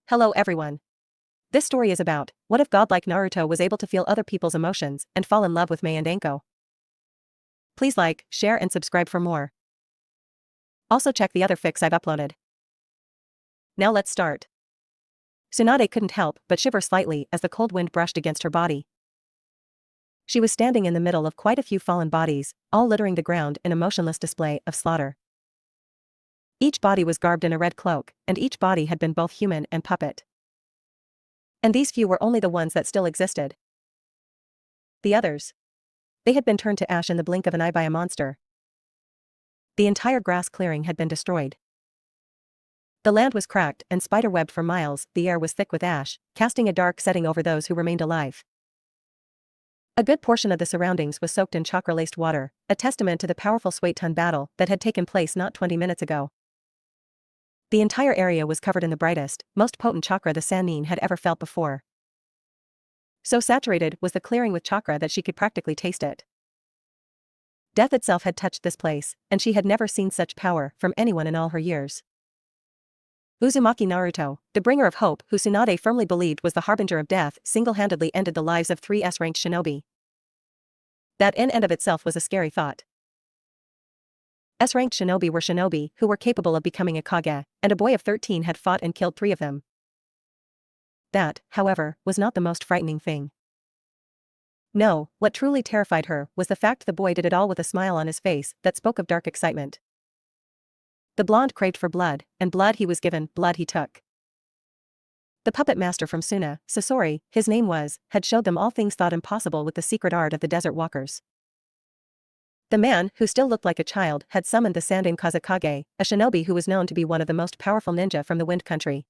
Hello everyone. This story is about, what if God-like Naruto was able to feel other people's emotions and fall in love with Mei and Anko? Please like, share and subscribe for more. Also check the other fics I've uploaded. Now let's start. Tsunade couldn't help but shiver slightly as the cold wind brushed against her body. She was standing in the middle of quite a few fallen bodies, all littering the ground in a motionless display of slaughter. Each body was garbed in a red cloak, and each body had been both human and puppet. And these few were only the ones that still existed. The others. They had been turned to ash in the blink of an eye by a monster. The entire grass clearing had been destroyed. The land was cracked and spider-webbed for miles, the air was thick with ash, casting a dark setting over those who remained alive. A good portion of the surroundings was soaked in chakra-laced water, a testament to the powerful Sweitan battle that had taken place not 20 minutes ago. The entire area was covered in the brightest, most potent chakra the Sannin had ever felt before. So saturated was the clearing with chakra that she could practically taste it. Death itself had touched this place, and she had never seen such power from anyone in all her years. Uzumaki Naruto, the bringer of hope who Tsunade firmly believed was the harbinger of death, single-handedly ended the lives of 3 S-ranked shinobi. That in and of itself was a scary thought. S-ranked shinobi were shinobi who were capable of becoming a Kage, and a boy of 13 had fought and killed 3 of them. That, however, was not the most frightening thing. No, what truly terrified her was the fact the boy did it all with a smile on his face that spoke of dark excitement. The blonde craved for blood, and blood he was given, blood he took. The puppet master from Suna, Sasori, his name was, had showed them all things thought impossible with the secret art of the desert walkers. The man, who still looked like a child, had summoned the Sandaime Kazekage, a shinobi who was known to be one of the most powerful ninja from the Wind Country.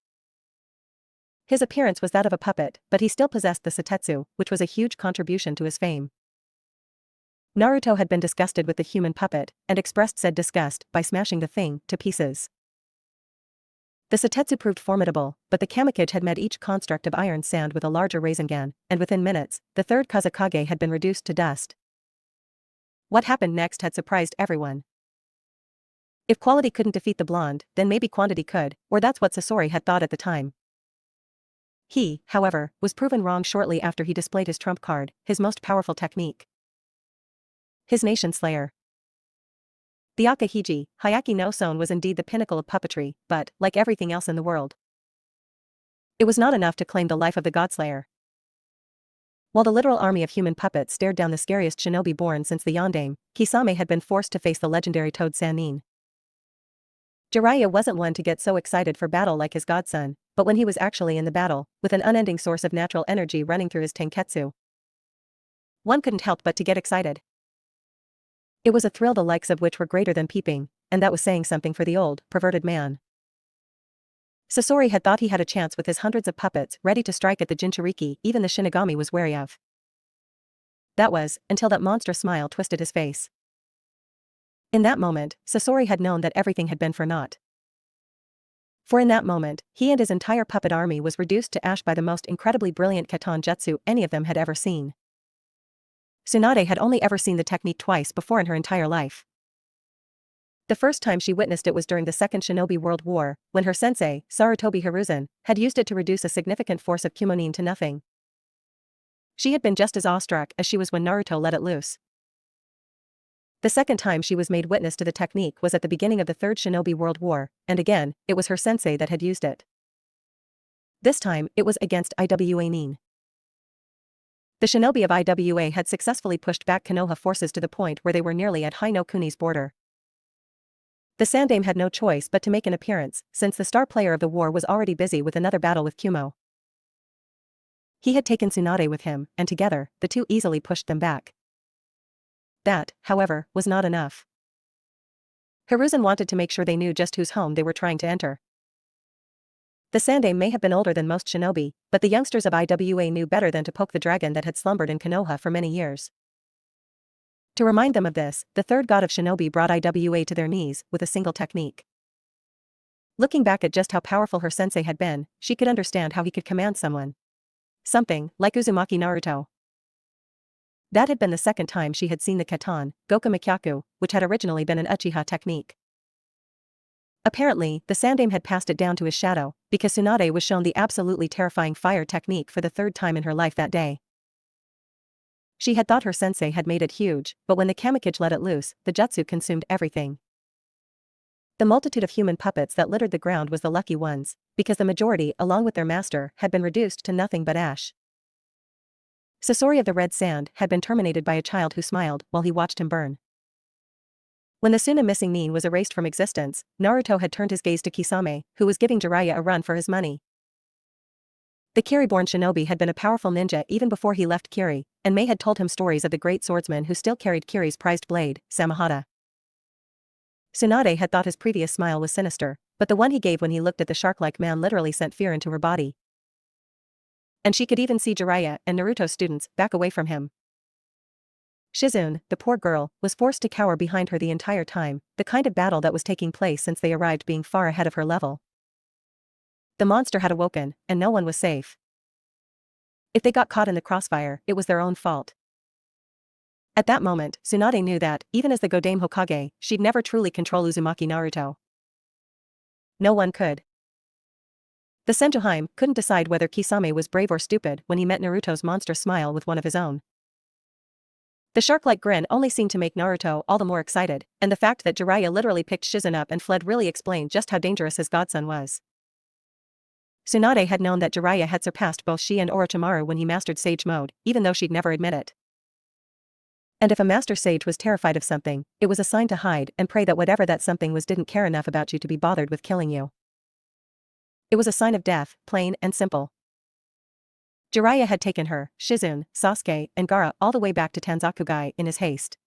His appearance was that of a puppet, but he still possessed the Setetsu, which was a huge contribution to his fame. Naruto had been disgusted with the human puppet, and expressed said disgust by smashing the thing to pieces. The Setetsu proved formidable, but the Kamikage had met each construct of iron sand with a larger Rasengan, and within minutes, the third Kazekage had been reduced to dust. What happened next had surprised everyone. If quality couldn't defeat the blonde, then maybe quantity could, or that's what Sasori had thought at the time. He, however, was proven wrong shortly after he displayed his trump card, his most powerful technique. His nation slayer. The Akahiji, Hyaki no Son was indeed the pinnacle of puppetry, but, like everything else in the world, it was not enough to claim the life of the Godslayer. While the literal army of human puppets stared down the scariest shinobi born since the Yondaime, Kisame had been forced to face the legendary Toad Sannin. Jiraiya wasn't one to get so excited for battle like his godson, but when he was actually in the battle, with an unending source of natural energy running through his tenketsu, one couldn't help but to get excited. It was a thrill the likes of which were greater than peeping, and that was saying something for the old, perverted man. Sasori had thought he had a chance with his hundreds of puppets ready to strike at the Jinchuriki even the Shinigami was wary of. That was, until that monstrous smile twisted his face. In that moment, Sasori had known that everything had been for naught. For in that moment, he and his entire puppet army was reduced to ash by the most incredibly brilliant Katon Jutsu any of them had ever seen. Tsunade had only ever seen the technique twice before in her entire life. The first time she witnessed it was during the Second Shinobi World War, when her sensei, Sarutobi Hiruzen, had used it to reduce a significant force of Kumonin to nothing. She had been just as awestruck as she was when Naruto let it loose. The second time she was made witness to the technique was at the beginning of the Third Shinobi World War, and again, it was her sensei that had used it. This time, it was against Iwa Nin. The shinobi of Iwa had successfully pushed back Konoha forces to the point where they were nearly at Hai no Kuni's border. The Sandaime had no choice but to make an appearance, since the star player of the war was already busy with another battle with Kumo. He had taken Tsunade with him, and together, the two easily pushed them back. That, however, was not enough. Hiruzen wanted to make sure they knew just whose home they were trying to enter. The Sandaime may have been older than most shinobi, but the youngsters of Iwa knew better than to poke the dragon that had slumbered in Konoha for many years. To remind them of this, the third god of shinobi brought Iwa to their knees with a single technique. Looking back at just how powerful her sensei had been, she could understand how he could command someone. Something like Uzumaki Naruto. That had been the second time she had seen the Katon, Goku Mikyaku, which had originally been an Uchiha technique. Apparently, the Sandaime had passed it down to his shadow, because Tsunade was shown the absolutely terrifying fire technique for the third time in her life that day. She had thought her sensei had made it huge, but when the Kamikage let it loose, the jutsu consumed everything. The multitude of human puppets that littered the ground was the lucky ones, because the majority, along with their master, had been reduced to nothing but ash. Sasori of the Red Sand had been terminated by a child who smiled while he watched him burn. When the Suna missing Nin was erased from existence, Naruto had turned his gaze to Kisame, who was giving Jiraiya a run for his money. The Kiri-born shinobi had been a powerful ninja even before he left Kiri, and Mei had told him stories of the great swordsman who still carried Kiri's prized blade, Samahata. Tsunade had thought his previous smile was sinister, but the one he gave when he looked at the shark-like man literally sent fear into her body. And she could even see Jiraiya and Naruto's students back away from him. Shizune, the poor girl, was forced to cower behind her the entire time, the kind of battle that was taking place since they arrived being far ahead of her level. The monster had awoken, and no one was safe. If they got caught in the crossfire, it was their own fault. At that moment, Tsunade knew that, even as the Godame Hokage, she'd never truly control Uzumaki Naruto. No one could. The Senjohime couldn't decide whether Kisame was brave or stupid when he met Naruto's monstrous smile with one of his own. The shark-like grin only seemed to make Naruto all the more excited, and the fact that Jiraiya literally picked Shizune up and fled really explained just how dangerous his godson was. Tsunade had known that Jiraiya had surpassed both she and Orochimaru when he mastered Sage Mode, even though she'd never admit it. And if a master sage was terrified of something, it was a sign to hide and pray that whatever that something was didn't care enough about you to be bothered with killing you. It was a sign of death, plain and simple. Jiraiya had taken her, Shizune, Sasuke, and Gaara all the way back to Tanzakugai in his haste.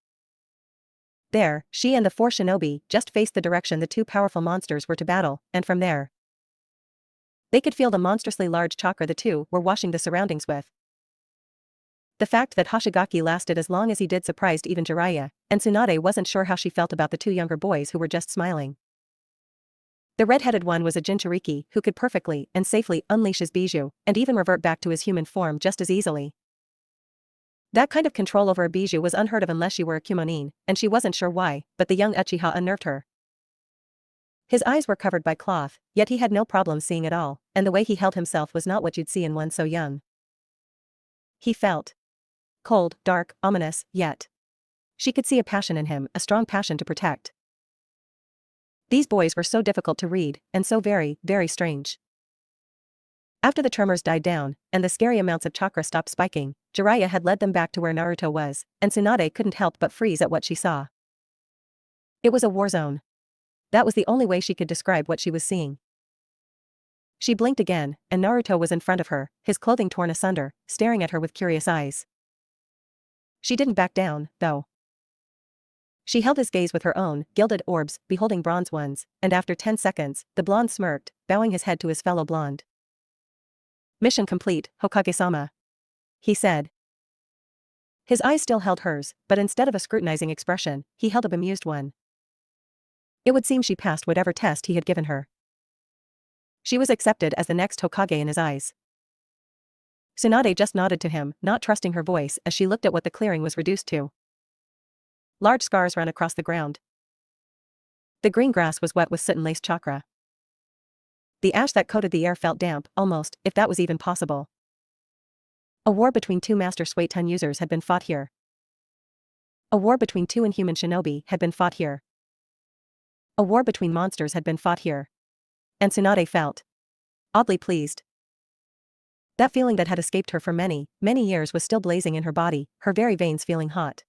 There, she and the four shinobi just faced the direction the two powerful monsters were to battle, and from there, they could feel the monstrously large chakra the two were washing the surroundings with. The fact that Hoshigaki lasted as long as he did surprised even Jiraiya, and Tsunade wasn't sure how she felt about the two younger boys who were just smiling. The red-headed one was a Jinchuriki who could perfectly and safely unleash his bijou, and even revert back to his human form just as easily. That kind of control over a bijou was unheard of unless she were a Kumonin, and she wasn't sure why, but the young Uchiha unnerved her. His eyes were covered by cloth, yet he had no problem seeing it all, and the way he held himself was not what you'd see in one so young. He felt cold, dark, ominous, yet she could see a passion in him, a strong passion to protect. These boys were so difficult to read, and so very, very strange. After the tremors died down, and the scary amounts of chakra stopped spiking, Jiraiya had led them back to where Naruto was, and Tsunade couldn't help but freeze at what she saw. It was a war zone. That was the only way she could describe what she was seeing. She blinked again, and Naruto was in front of her, his clothing torn asunder, staring at her with curious eyes. She didn't back down, though. She held his gaze with her own, gilded orbs, beholding bronze ones, and after 10 seconds, the blonde smirked, bowing his head to his fellow blonde. "Mission complete, Hokage-sama," he said. His eyes still held hers, but instead of a scrutinizing expression, he held a bemused one. It would seem she passed whatever test he had given her. She was accepted as the next Hokage in his eyes. Tsunade just nodded to him, not trusting her voice as she looked at what the clearing was reduced to. Large scars ran across the ground. The green grass was wet with soot and laced chakra. The ash that coated the air felt damp, almost, if that was even possible. A war between two master Suiton users had been fought here. A war between two inhuman shinobi had been fought here. A war between monsters had been fought here. And Tsunade felt oddly pleased. That feeling that had escaped her for many, many years was still blazing in her body, her very veins feeling hot.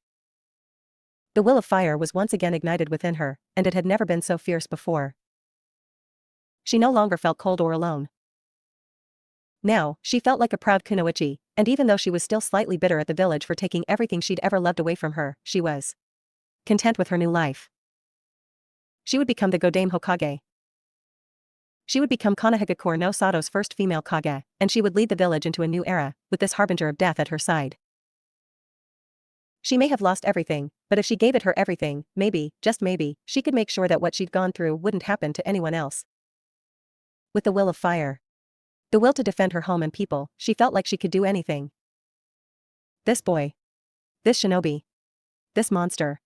The will of fire was once again ignited within her, and it had never been so fierce before. She no longer felt cold or alone. Now, she felt like a proud kunoichi, and even though she was still slightly bitter at the village for taking everything she'd ever loved away from her, she was content with her new life. She would become the Godame Hokage. She would become Konohagakure no Sato's first female Kage, and she would lead the village into a new era, with this harbinger of death at her side. She may have lost everything, but if she gave it her everything, maybe, just maybe, she could make sure that what she'd gone through wouldn't happen to anyone else. With the will of fire. The will to defend her home and people, she felt like she could do anything. This boy. This shinobi. This monster.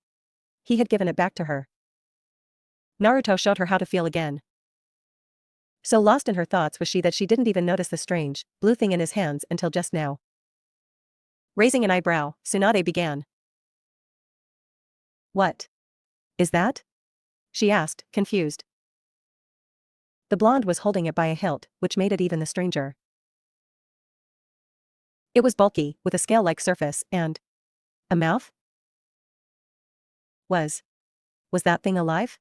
He had given it back to her. Naruto showed her how to feel again. So lost in her thoughts was she that she didn't even notice the strange, blue thing in his hands until just now. Raising an eyebrow, Tsunade began. What is that? She asked, confused. The blonde was holding it by a hilt, which made it even the stranger. It was bulky, with a scale-like surface, and a mouth? Was that thing alive?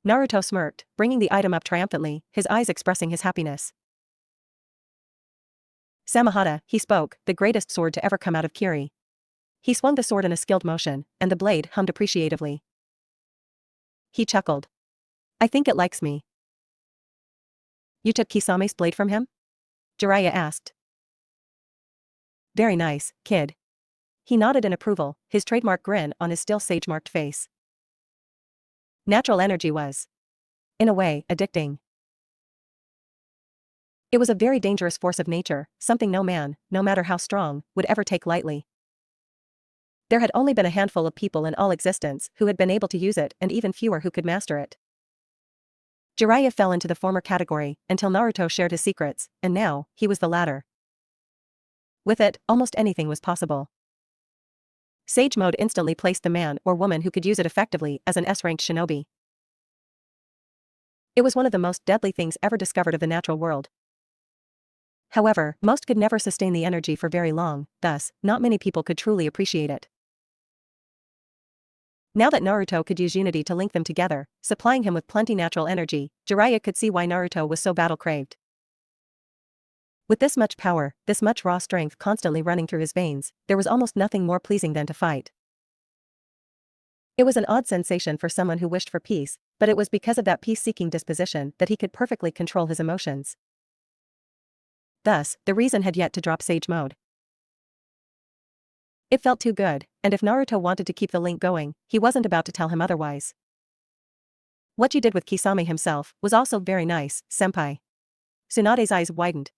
Naruto smirked, bringing the item up triumphantly, his eyes expressing his happiness. Samahata, he spoke, the greatest sword to ever come out of Kiri. He swung the sword in a skilled motion, and the blade hummed appreciatively. He chuckled. I think it likes me. You took Kisame's blade from him? Jiraiya asked. Very nice, kid. He nodded in approval, his trademark grin on his still sage-marked face. Natural energy was, in a way, addicting. It was a very dangerous force of nature, something no man, no matter how strong, would ever take lightly. There had only been a handful of people in all existence who had been able to use it and even fewer who could master it. Jiraiya fell into the former category until Naruto shared his secrets, and now, he was the latter. With it, almost anything was possible. Sage Mode instantly placed the man or woman who could use it effectively as an S-ranked shinobi. It was one of the most deadly things ever discovered of the natural world. However, most could never sustain the energy for very long, thus, not many people could truly appreciate it. Now that Naruto could use unity to link them together, supplying him with plenty natural energy, Jiraiya could see why Naruto was so battle-craved. With this much power, this much raw strength constantly running through his veins, there was almost nothing more pleasing than to fight. It was an odd sensation for someone who wished for peace, but it was because of that peace-seeking disposition that he could perfectly control his emotions. Thus, the reason had yet to drop Sage Mode. It felt too good, and if Naruto wanted to keep the link going, he wasn't about to tell him otherwise. What you did with Kisame himself was also very nice, senpai. Tsunade's eyes widened.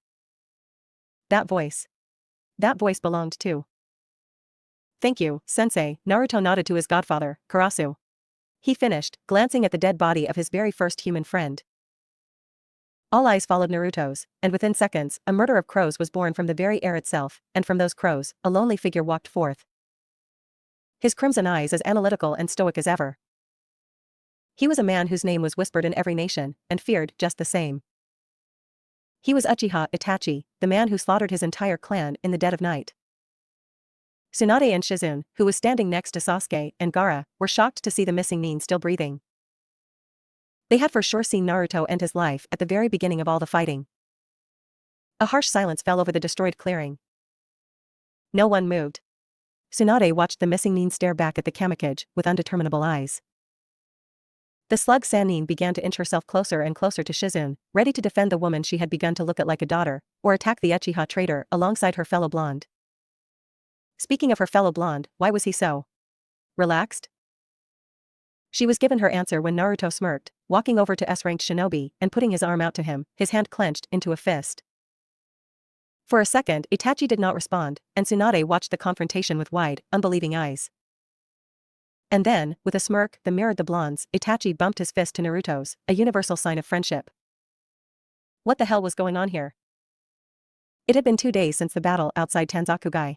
That voice belonged to. Thank you, sensei, Naruto nodded to his godfather, Karasu. He finished, glancing at the dead body of his very first human friend. All eyes followed Naruto's, and within seconds, a murder of crows was born from the very air itself, and from those crows, a lonely figure walked forth. His crimson eyes as analytical and stoic as ever. He was a man whose name was whispered in every nation, and feared just the same. He was Uchiha Itachi, the man who slaughtered his entire clan in the dead of night. Tsunade and Shizune, who was standing next to Sasuke and Gaara, were shocked to see the missing Nin still breathing. They had for sure seen Naruto end his life at the very beginning of all the fighting. A harsh silence fell over the destroyed clearing. No one moved. Tsunade watched the missing Nin stare back at the Kamikage with undeterminable eyes. The slug Sannin began to inch herself closer and closer to Shizune, ready to defend the woman she had begun to look at like a daughter, or attack the Uchiha traitor alongside her fellow blonde. Speaking of her fellow blonde, why was he so relaxed? She was given her answer when Naruto smirked, walking over to S-ranked shinobi and putting his arm out to him, his hand clenched into a fist. For a second, Itachi did not respond, and Tsunade watched the confrontation with wide, unbelieving eyes. And then, with a smirk that mirrored the blonde's, Itachi bumped his fist to Naruto's, a universal sign of friendship. What the hell was going on here? It had been 2 days since the battle outside Tanzakugai.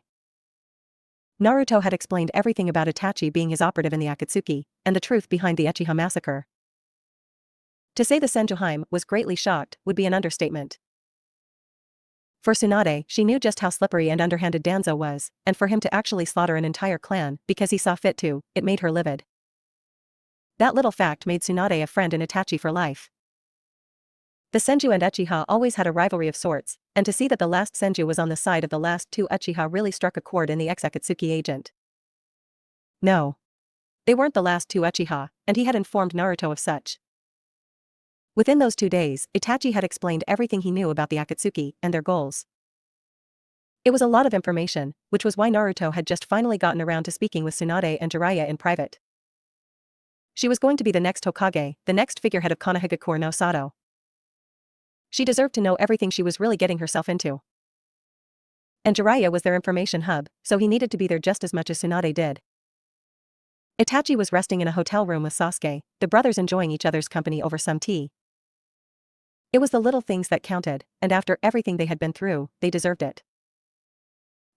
Naruto had explained everything about Itachi being his operative in the Akatsuki, and the truth behind the Uchiha massacre. To say the Senjohime was greatly shocked would be an understatement. For Tsunade, she knew just how slippery and underhanded Danzo was, and for him to actually slaughter an entire clan because he saw fit to, it made her livid. That little fact made Tsunade a friend in Itachi for life. The Senju and Uchiha always had a rivalry of sorts, and to see that the last Senju was on the side of the last two Uchiha really struck a chord in the ex-Akatsuki agent. No. They weren't the last two Uchiha, and he had informed Naruto of such. Within those 2 days, Itachi had explained everything he knew about the Akatsuki and their goals. It was a lot of information, which was why Naruto had just finally gotten around to speaking with Tsunade and Jiraiya in private. She was going to be the next Hokage, the next figurehead of Konohagakure no Sato. She deserved to know everything she was really getting herself into. And Jiraiya was their information hub, so he needed to be there just as much as Tsunade did. Itachi was resting in a hotel room with Sasuke, the brothers enjoying each other's company over some tea. It was the little things that counted, and after everything they had been through, they deserved it.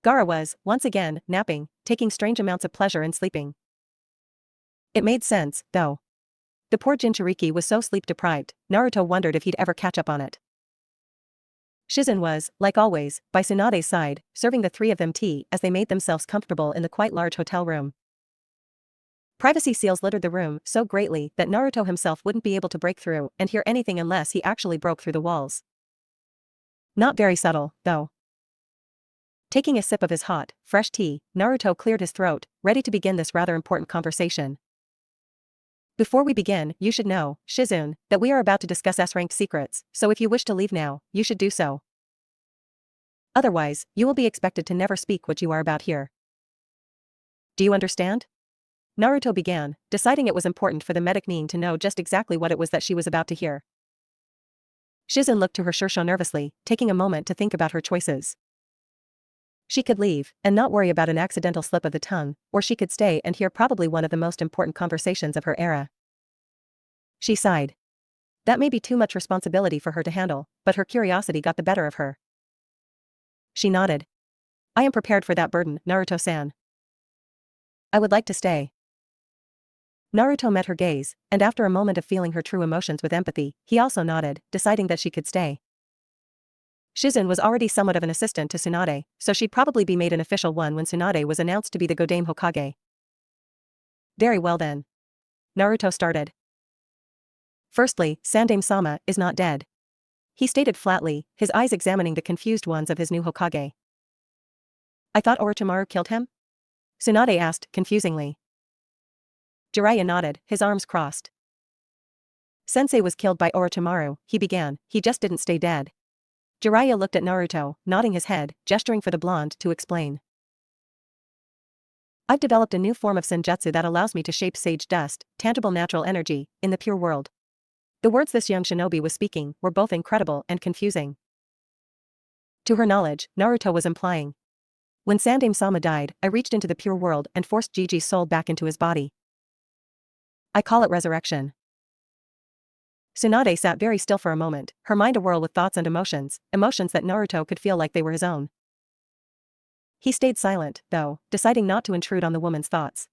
Gaara was, once again, napping, taking strange amounts of pleasure in sleeping. It made sense, though. The poor Jinchuriki was so sleep-deprived, Naruto wondered if he'd ever catch up on it. Shizen was, like always, by Tsunade's side, serving the three of them tea as they made themselves comfortable in the quite large hotel room. Privacy seals littered the room so greatly that Naruto himself wouldn't be able to break through and hear anything unless he actually broke through the walls. Not very subtle, though. Taking a sip of his hot, fresh tea, Naruto cleared his throat, ready to begin this rather important conversation. Before we begin, you should know, Shizune, that we are about to discuss S-ranked secrets, so if you wish to leave now, you should do so. Otherwise, you will be expected to never speak what you are about here. Do you understand? Naruto began, deciding it was important for the medic Ming to know just exactly what it was that she was about to hear. Shizune looked to her Shursho nervously, taking a moment to think about her choices. She could leave, and not worry about an accidental slip of the tongue, or she could stay and hear probably one of the most important conversations of her era. She sighed. That may be too much responsibility for her to handle, but her curiosity got the better of her. She nodded. I am prepared for that burden, Naruto-san. I would like to stay. Naruto met her gaze, and after a moment of feeling her true emotions with empathy, he also nodded, deciding that she could stay. Shizune was already somewhat of an assistant to Tsunade, so she'd probably be made an official one when Tsunade was announced to be the Godame Hokage. Very well then. Naruto started. Firstly, Sandaime-sama is not dead. He stated flatly, his eyes examining the confused ones of his new Hokage. I thought Orochimaru killed him? Tsunade asked, confusingly. Jiraiya nodded, his arms crossed. Sensei was killed by Orochimaru, he began, he just didn't stay dead. Jiraiya looked at Naruto, nodding his head, gesturing for the blonde to explain. I've developed a new form of senjutsu that allows me to shape sage dust, tangible natural energy, in the pure world. The words this young shinobi was speaking were both incredible and confusing. To her knowledge, Naruto was implying. When Sandaime-sama died, I reached into the pure world and forced Jiji's soul back into his body. I call it resurrection. Tsunade sat very still for a moment, her mind awhirl with thoughts and emotions that Naruto could feel like they were his own. He stayed silent, though, deciding not to intrude on the woman's thoughts.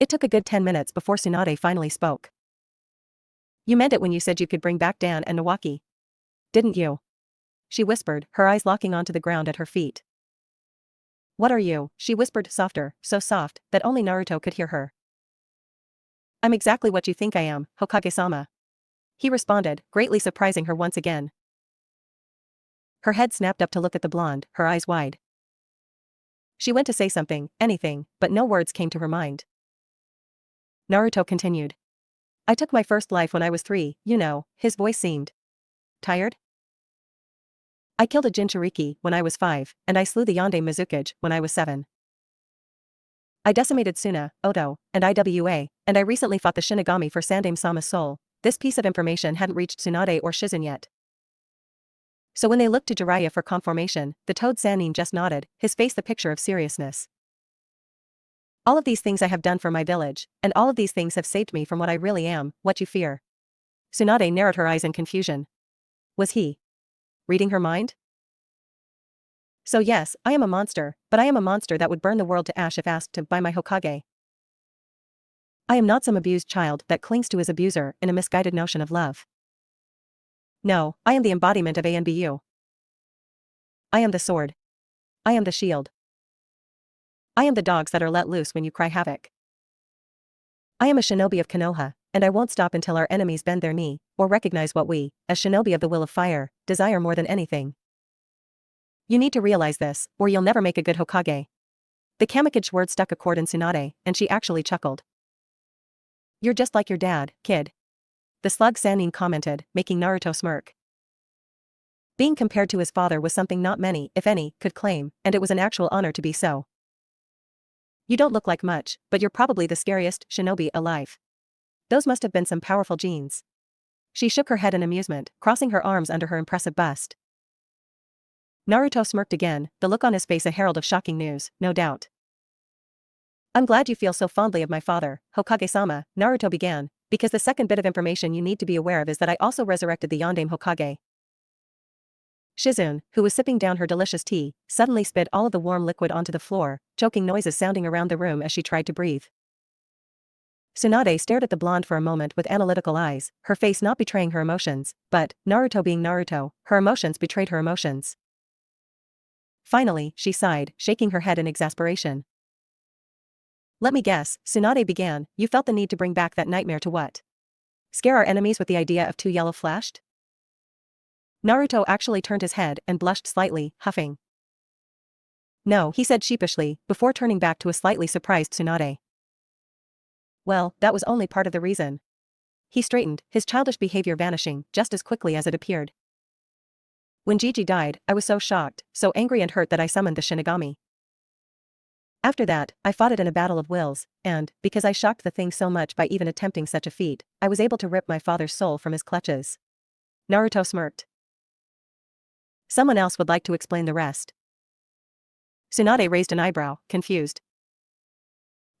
It took a good 10 minutes before Tsunade finally spoke. You meant it when you said you could bring back Dan and Nawaki. Didn't you? She whispered, her eyes locking onto the ground at her feet. What are you? She whispered softer, so soft that only Naruto could hear her. I'm exactly what you think I am, Hokage-sama. He responded, greatly surprising her once again. Her head snapped up to look at the blonde, her eyes wide. She went to say something, anything, but no words came to her mind. Naruto continued. I took my first life when I was 3, you know, his voice seemed tired. I killed a Jinchuriki when I was 5, and I slew the Yonde Mizukage when I was 7. I decimated Suna, Oto, and IWA, and I recently fought the Shinigami for Sandaime-sama's soul. This piece of information hadn't reached Tsunade or Shizune yet. So when they looked to Jiraiya for confirmation, the Toad Sannin just nodded, his face the picture of seriousness. All of these things I have done for my village, and all of these things have saved me from what I really am, what you fear. Tsunade narrowed her eyes in confusion. Was he reading her mind? So yes, I am a monster, but I am a monster that would burn the world to ash if asked to by my Hokage. I am not some abused child that clings to his abuser in a misguided notion of love. No, I am the embodiment of Anbu. I am the sword. I am the shield. I am the dogs that are let loose when you cry havoc. I am a shinobi of Konoha, and I won't stop until our enemies bend their knee, or recognize what we, as shinobi of the will of fire, desire more than anything. You need to realize this, or you'll never make a good Hokage. The Kamikage word stuck a chord in Tsunade, and she actually chuckled. You're just like your dad, kid. The slug Sannin commented, making Naruto smirk. Being compared to his father was something not many, if any, could claim, and it was an actual honor to be so. You don't look like much, but you're probably the scariest shinobi alive. Those must have been some powerful genes. She shook her head in amusement, crossing her arms under her impressive bust. Naruto smirked again, the look on his face a herald of shocking news, no doubt. I'm glad you feel so fondly of my father, Hokage-sama, Naruto began, because the second bit of information you need to be aware of is that I also resurrected the Yondaime Hokage. Shizune, who was sipping down her delicious tea, suddenly spit all of the warm liquid onto the floor, choking noises sounding around the room as she tried to breathe. Tsunade stared at the blonde for a moment with analytical eyes, her face not betraying her emotions, but, Naruto being Naruto, her emotions betrayed her emotions. Finally, she sighed, shaking her head in exasperation. Let me guess, Tsunade began, you felt the need to bring back that nightmare to what? Scare our enemies with the idea of two yellow flashed? Naruto actually turned his head and blushed slightly, huffing. No, he said sheepishly, before turning back to a slightly surprised Tsunade. Well, that was only part of the reason. He straightened, his childish behavior vanishing just as quickly as it appeared. When Gigi died, I was so shocked, so angry and hurt that I summoned the Shinigami. After that, I fought it in a battle of wills, and, because I shocked the thing so much by even attempting such a feat, I was able to rip my father's soul from his clutches. Naruto smirked. Someone else would like to explain the rest. Tsunade raised an eyebrow, confused.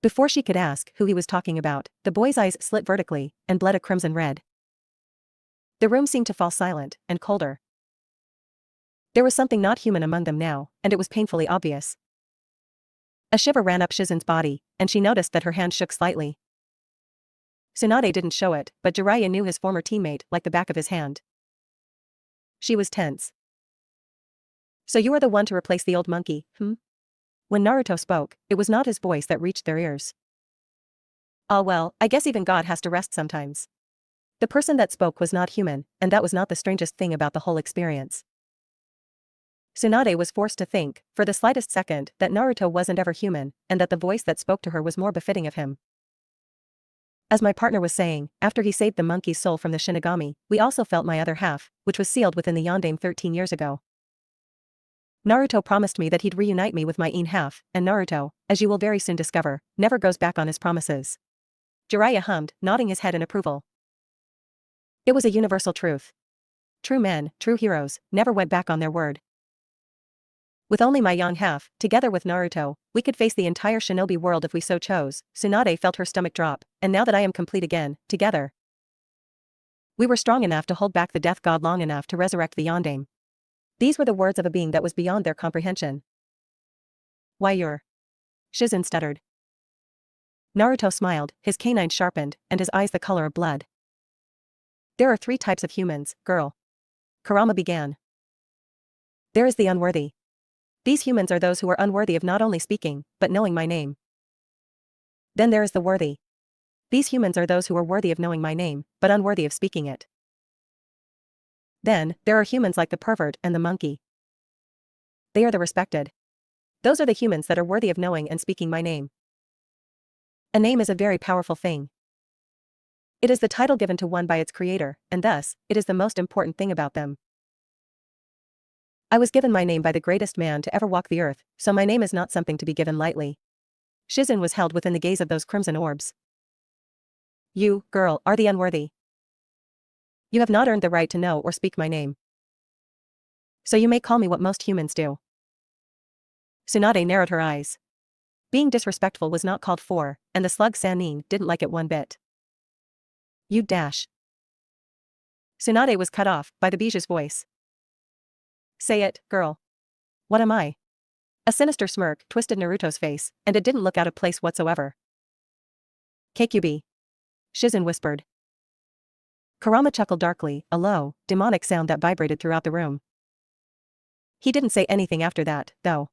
Before she could ask who he was talking about, the boy's eyes slit vertically and bled a crimson red. The room seemed to fall silent and colder. There was something not human among them now, and it was painfully obvious. A shiver ran up Shizune's body, and she noticed that her hand shook slightly. Tsunade didn't show it, but Jiraiya knew his former teammate like the back of his hand. She was tense. So you are the one to replace the old monkey, When Naruto spoke, it was not his voice that reached their ears. Ah well, I guess even God has to rest sometimes. The person that spoke was not human, and that was not the strangest thing about the whole experience. Tsunade was forced to think, for the slightest second, that Naruto wasn't ever human, and that the voice that spoke to her was more befitting of him. As my partner was saying, after he saved the monkey's soul from the Shinigami, we also felt my other half, which was sealed within the Yondaime 13 years ago. Naruto promised me that he'd reunite me with my own half, and Naruto, as you will very soon discover, never goes back on his promises. Jiraiya hummed, nodding his head in approval. It was a universal truth. True men, true heroes, never went back on their word. With only my young half, together with Naruto, we could face the entire shinobi world if we so chose. Tsunade felt her stomach drop, and now that I am complete again, together. We were strong enough to hold back the death god long enough to resurrect the Yondaime. These were the words of a being that was beyond their comprehension. Why you're... Shizune stuttered. Naruto smiled, his canines sharpened, and his eyes the color of blood. There are 3 types of humans, girl. Kurama began. There is the unworthy. These humans are those who are unworthy of not only speaking, but knowing my name. Then there is the worthy. These humans are those who are worthy of knowing my name, but unworthy of speaking it. Then, there are humans like the pervert and the monkey. They are the respected. Those are the humans that are worthy of knowing and speaking my name. A name is a very powerful thing. It is the title given to one by its creator, and thus, it is the most important thing about them. I was given my name by the greatest man to ever walk the earth, so my name is not something to be given lightly. Shizune was held within the gaze of those crimson orbs. You, girl, are the unworthy. You have not earned the right to know or speak my name. So you may call me what most humans do. Tsunade narrowed her eyes. Being disrespectful was not called for, and the slug Sannin didn't like it one bit. You dash. Tsunade was cut off by the Biju's voice. Say it, girl. What am I? A sinister smirk twisted Naruto's face, and it didn't look out of place whatsoever. KQB. Shizune whispered. Kurama chuckled darkly, a low, demonic sound that vibrated throughout the room. He didn't say anything after that, though.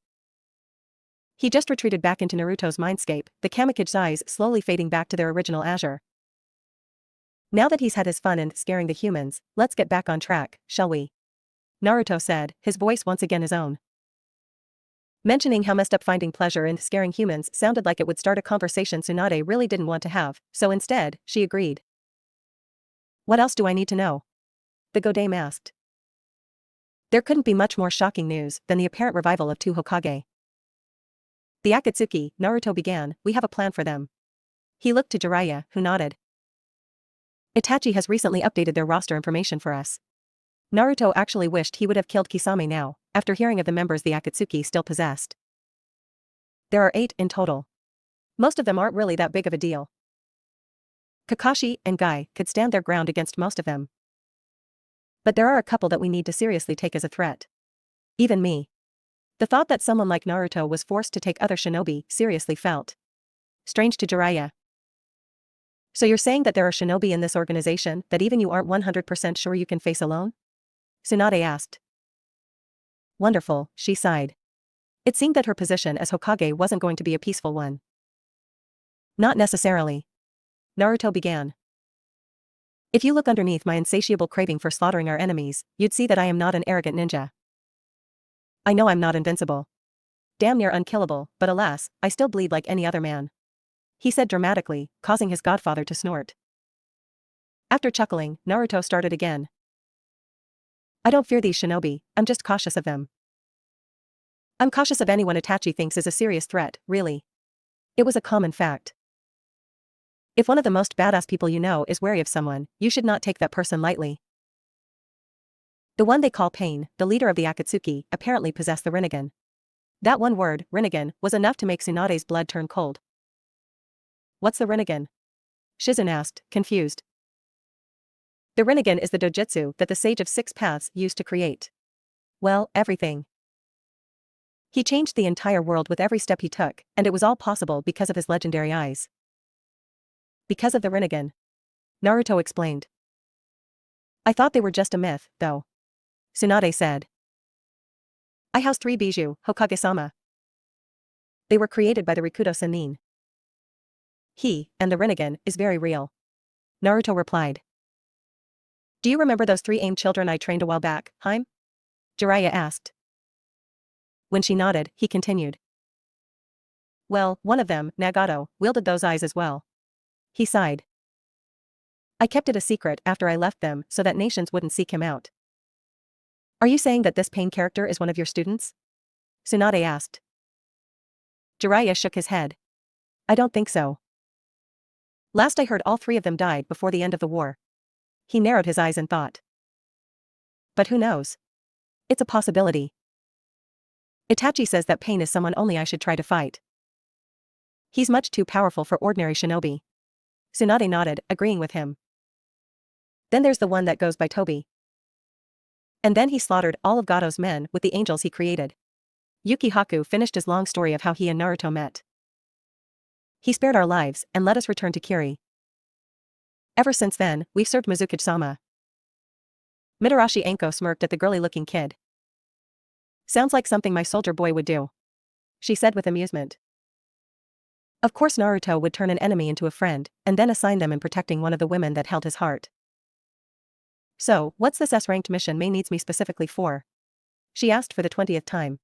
He just retreated back into Naruto's mindscape, the Kamikaze's eyes slowly fading back to their original azure. Now that he's had his fun in scaring the humans, let's get back on track, shall we? Naruto said, his voice once again his own. Mentioning how messed up finding pleasure in scaring humans sounded like it would start a conversation Tsunade really didn't want to have, so instead, she agreed. What else do I need to know? The Godame asked. There couldn't be much more shocking news than the apparent revival of 2 Hokage. The Akatsuki, Naruto began, we have a plan for them. He looked to Jiraiya, who nodded. Itachi has recently updated their roster information for us. Naruto actually wished he would have killed Kisame now, after hearing of the members the Akatsuki still possessed. There are 8 in total. Most of them aren't really that big of a deal. Kakashi and Guy could stand their ground against most of them. But there are a couple that we need to seriously take as a threat. Even me. The thought that someone like Naruto was forced to take other shinobi seriously felt strange to Jiraiya. So you're saying that there are shinobi in this organization that even you aren't 100% sure you can face alone? Tsunade asked. Wonderful, she sighed. It seemed that her position as Hokage wasn't going to be a peaceful one. Not necessarily. Naruto began. If you look underneath my insatiable craving for slaughtering our enemies, you'd see that I am not an arrogant ninja. I know I'm not invincible. Damn near unkillable, but alas, I still bleed like any other man. He said dramatically, causing his godfather to snort. After chuckling, Naruto started again. I don't fear these shinobi, I'm just cautious of them. I'm cautious of anyone Itachi thinks is a serious threat, really. It was a common fact. If one of the most badass people you know is wary of someone, you should not take that person lightly. The one they call Pain, the leader of the Akatsuki, apparently possessed the Rinnegan. That one word, Rinnegan, was enough to make Tsunade's blood turn cold. What's the Rinnegan? Shizun asked, confused. The Rinnegan is the dojutsu that the Sage of Six Paths used to create. Well, everything. He changed the entire world with every step he took, and it was all possible because of his legendary eyes. Because of the Rinnegan. Naruto explained. I thought they were just a myth, though. Tsunade said. I house 3 Bijou, Hokage-sama. They were created by the Rikudo Sennin. He, and the Rinnegan, is very real. Naruto replied. Do you remember those 3 aim children I trained a while back, Haim? Jiraiya asked. When she nodded, he continued. Well, one of them, Nagato, wielded those eyes as well. He sighed. I kept it a secret after I left them so that nations wouldn't seek him out. Are you saying that this Pain character is one of your students? Tsunade asked. Jiraiya shook his head. I don't think so. Last I heard all 3 of them died before the end of the war. He narrowed his eyes in thought. But who knows? It's a possibility. Itachi says that Pain is someone only I should try to fight. He's much too powerful for ordinary shinobi. Tsunade nodded, agreeing with him. Then there's the one that goes by Tobi. And then he slaughtered all of Gato's men with the angels he created. Yuki Haku finished his long story of how he and Naruto met. He spared our lives and let us return to Kiri. Ever since then, we've served Mizuki-sama. Mitarashi Anko smirked at the girly-looking kid. Sounds like something my soldier boy would do. She said with amusement. Of course Naruto would turn an enemy into a friend, and then assign them in protecting one of the women that held his heart. So, what's this S-ranked mission Mei needs me specifically for? She asked for the 20th time.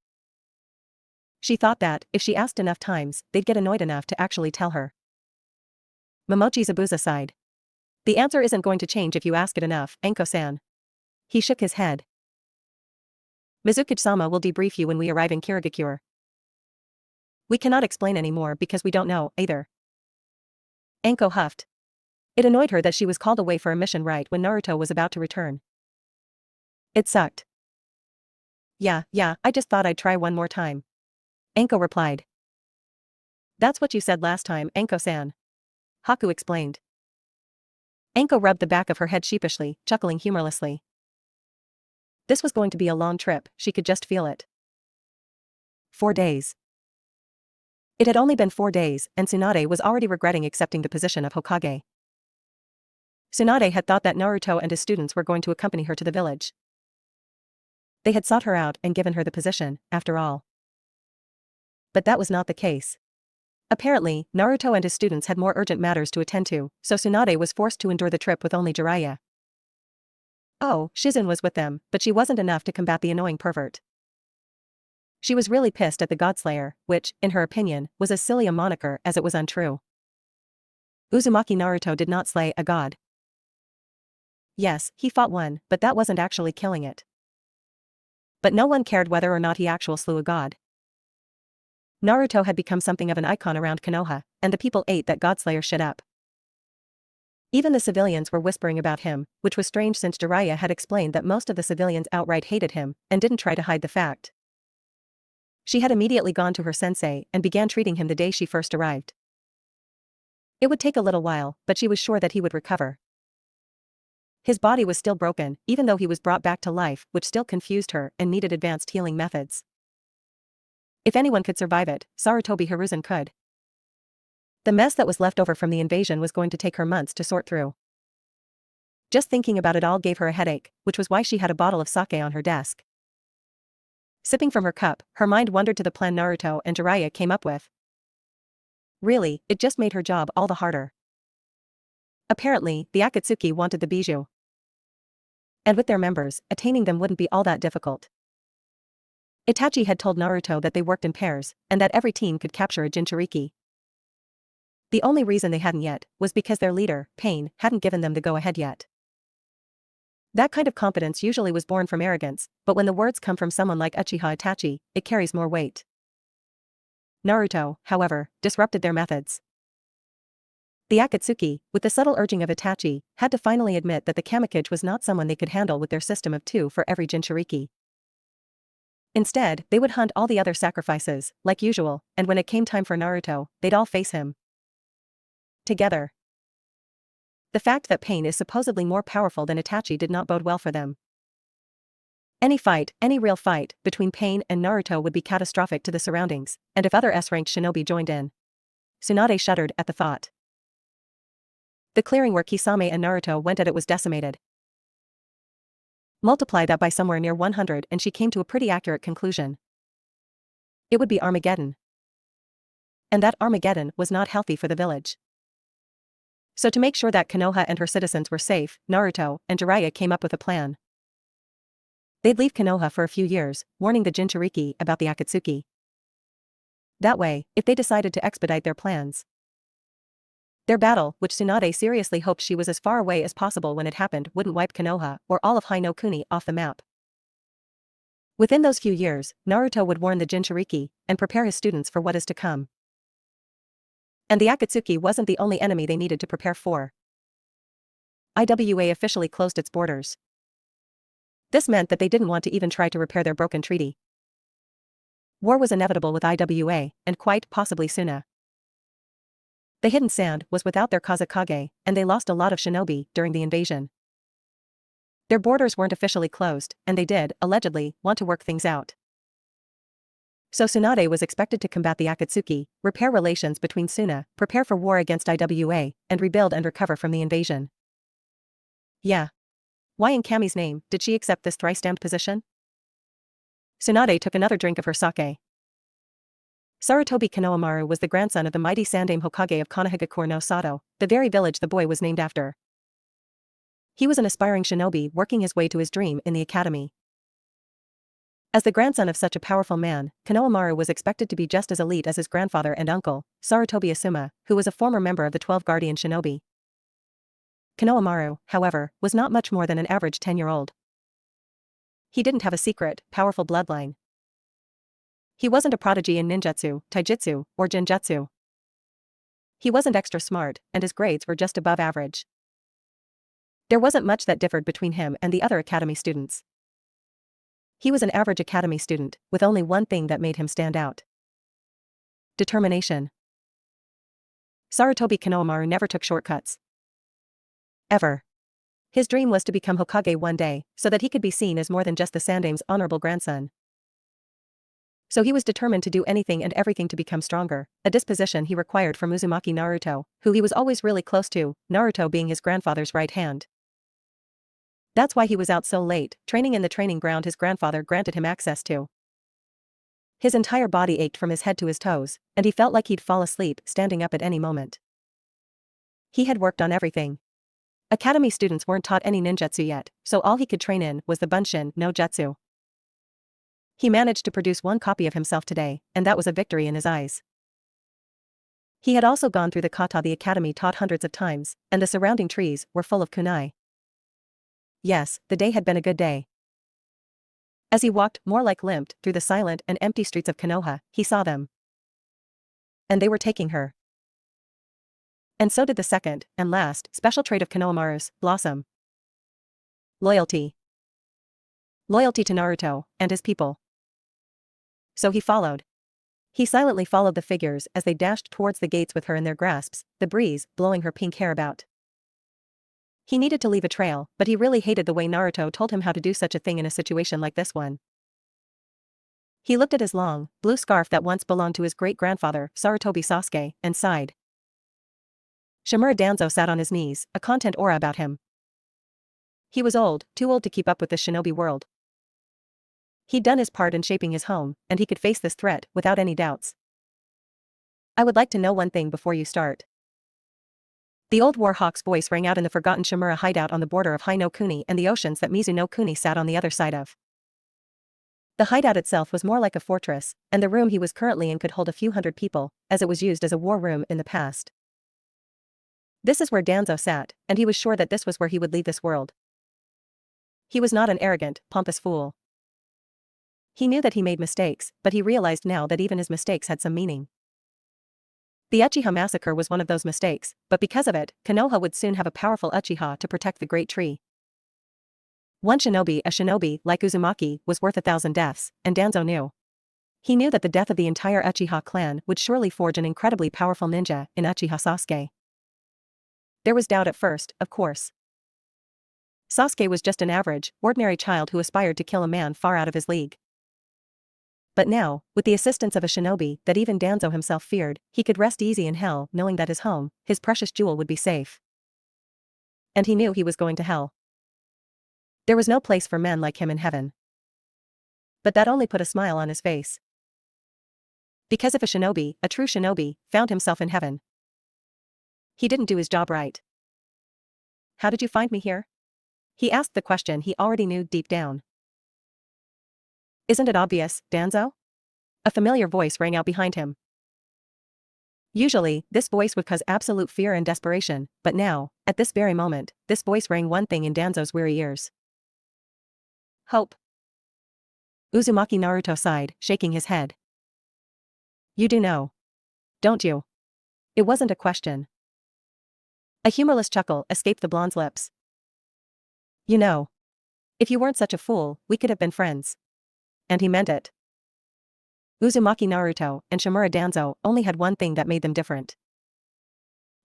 She thought that, if she asked enough times, they'd get annoyed enough to actually tell her. Momochi Zabuza sighed. The answer isn't going to change if you ask it enough, Anko-san. He shook his head. Mizuki-sama will debrief you when we arrive in Kirigakure. We cannot explain any more because we don't know, either. Anko huffed. It annoyed her that she was called away for a mission right when Naruto was about to return. It sucked. Yeah, I just thought I'd try one more time. Anko replied. That's what you said last time, Anko-san. Haku explained. Anko rubbed the back of her head sheepishly, chuckling humorlessly. This was going to be a long trip, she could just feel it. 4 days. It had only been 4 days, and Tsunade was already regretting accepting the position of Hokage. Tsunade had thought that Naruto and his students were going to accompany her to the village. They had sought her out and given her the position, after all. But that was not the case. Apparently, Naruto and his students had more urgent matters to attend to, so Tsunade was forced to endure the trip with only Jiraiya. Oh, Shizun was with them, but she wasn't enough to combat the annoying pervert. She was really pissed at the Godslayer, which, in her opinion, was as silly a moniker as it was untrue. Uzumaki Naruto did not slay a god. Yes, he fought one, but that wasn't actually killing it. But no one cared whether or not he actually slew a god. Naruto had become something of an icon around Konoha, and the people ate that Godslayer shit up. Even the civilians were whispering about him, which was strange since Jiraiya had explained that most of the civilians outright hated him, and didn't try to hide the fact. She had immediately gone to her sensei and began treating him the day she first arrived. It would take a little while, but she was sure that he would recover. His body was still broken, even though he was brought back to life, which still confused her and needed advanced healing methods. If anyone could survive it, Sarutobi Hiruzen could. The mess that was left over from the invasion was going to take her months to sort through. Just thinking about it all gave her a headache, which was why she had a bottle of sake on her desk. Sipping from her cup, her mind wandered to the plan Naruto and Jiraiya came up with. Really, it just made her job all the harder. Apparently, the Akatsuki wanted the bijou. And with their members, attaining them wouldn't be all that difficult. Itachi had told Naruto that they worked in pairs, and that every team could capture a Jinchuriki. The only reason they hadn't yet was because their leader, Pain, hadn't given them the go-ahead yet. That kind of confidence usually was born from arrogance, but when the words come from someone like Uchiha Itachi, it carries more weight. Naruto, however, disrupted their methods. The Akatsuki, with the subtle urging of Itachi, had to finally admit that the Kamikage was not someone they could handle with their system of 2 for every Jinchuriki. Instead, they would hunt all the other sacrifices, like usual, and when it came time for Naruto, they'd all face him. Together. The fact that Pain is supposedly more powerful than Itachi did not bode well for them. Any real fight, between Pain and Naruto would be catastrophic to the surroundings, and if other S-ranked shinobi joined in. Tsunade shuddered at the thought. The clearing where Kisame and Naruto went at it was decimated. Multiply that by somewhere near 100 and she came to a pretty accurate conclusion. It would be Armageddon. And that Armageddon was not healthy for the village. So to make sure that Konoha and her citizens were safe, Naruto and Jiraiya came up with a plan. They'd leave Konoha for a few years, warning the Jinchuriki about the Akatsuki. That way, if they decided to expedite their plans. Their battle, which Tsunade seriously hoped she was as far away as possible when it happened, wouldn't wipe Konoha or all of Hai no Kuni off the map. Within those few years, Naruto would warn the Jinchuriki and prepare his students for what is to come. And the Akatsuki wasn't the only enemy they needed to prepare for. IWA officially closed its borders. This meant that they didn't want to even try to repair their broken treaty. War was inevitable with IWA, and quite possibly sooner. The Hidden Sand was without their Kazekage, and they lost a lot of shinobi during the invasion. Their borders weren't officially closed, and they did, allegedly, want to work things out. So Tsunade was expected to combat the Akatsuki, repair relations between Suna, prepare for war against IWA, and rebuild and recover from the invasion. Yeah. Why in Kami's name did she accept this thrice-damned position? Tsunade took another drink of her sake. Sarutobi Konohamaru was the grandson of the mighty Sandaime Hokage of Konohagakure no Sato, the very village the boy was named after. He was an aspiring shinobi working his way to his dream in the academy. As the grandson of such a powerful man, Konohamaru was expected to be just as elite as his grandfather and uncle, Sarutobi Asuma, who was a former member of the 12 Guardian Shinobi. Konohamaru, however, was not much more than an average 10-year-old. He didn't have a secret, powerful bloodline. He wasn't a prodigy in ninjutsu, taijutsu, or genjutsu. He wasn't extra smart, and his grades were just above average. There wasn't much that differed between him and the other academy students. He was an average academy student, with only one thing that made him stand out. Determination. Sarutobi Konohamaru never took shortcuts. Ever. His dream was to become Hokage one day, so that he could be seen as more than just the Sandaime's honorable grandson. So he was determined to do anything and everything to become stronger, a disposition he required from Uzumaki Naruto, who he was always really close to, Naruto being his grandfather's right hand. That's why he was out so late, training in the training ground his grandfather granted him access to. His entire body ached from his head to his toes, and he felt like he'd fall asleep standing up at any moment. He had worked on everything. Academy students weren't taught any ninjutsu yet, so all he could train in was the Bunshin no Jutsu. He managed to produce one copy of himself today, and that was a victory in his eyes. He had also gone through the kata the academy taught hundreds of times, and the surrounding trees were full of kunai. Yes, the day had been a good day. As he walked, more like limped, through the silent and empty streets of Konoha, he saw them. And they were taking her. And so did the second, and last, special trait of Konohamaru's, Blossom. Loyalty. Loyalty to Naruto, and his people. So he followed. He silently followed the figures as they dashed towards the gates with her in their grasps, the breeze blowing her pink hair about. He needed to leave a trail, but he really hated the way Naruto told him how to do such a thing in a situation like this one. He looked at his long, blue scarf that once belonged to his great-grandfather, Sarutobi Sasuke, and sighed. Shimura Danzo sat on his knees, a content aura about him. He was old, too old to keep up with the shinobi world. He'd done his part in shaping his home, and he could face this threat without any doubts. I would like to know one thing before you start. The old war hawk's voice rang out in the forgotten Shimura hideout on the border of Hai no Kuni and the oceans that Mizu no Kuni sat on the other side of. The hideout itself was more like a fortress, and the room he was currently in could hold a few hundred people, as it was used as a war room in the past. This is where Danzo sat, and he was sure that this was where he would leave this world. He was not an arrogant, pompous fool. He knew that he made mistakes, but he realized now that even his mistakes had some meaning. The Uchiha massacre was one of those mistakes, but because of it, Konoha would soon have a powerful Uchiha to protect the great tree. One shinobi, a shinobi like Uzumaki, was worth 1,000 deaths, and Danzo knew. He knew that the death of the entire Uchiha clan would surely forge an incredibly powerful ninja in Uchiha Sasuke. There was doubt at first, of course. Sasuke was just an average, ordinary child who aspired to kill a man far out of his league. But now, with the assistance of a shinobi that even Danzo himself feared, he could rest easy in hell knowing that his home, his precious jewel, would be safe. And he knew he was going to hell. There was no place for men like him in heaven. But that only put a smile on his face. Because if a shinobi, a true shinobi, found himself in heaven, he didn't do his job right. How did you find me here? He asked the question he already knew deep down. Isn't it obvious, Danzo? A familiar voice rang out behind him. Usually, this voice would cause absolute fear and desperation, but now, at this very moment, this voice rang one thing in Danzo's weary ears. Hope. Uzumaki Naruto sighed, shaking his head. You do know. Don't you? It wasn't a question. A humorless chuckle escaped the blonde's lips. You know. If you weren't such a fool, we could have been friends. And he meant it. Uzumaki Naruto and Shimura Danzo only had one thing that made them different.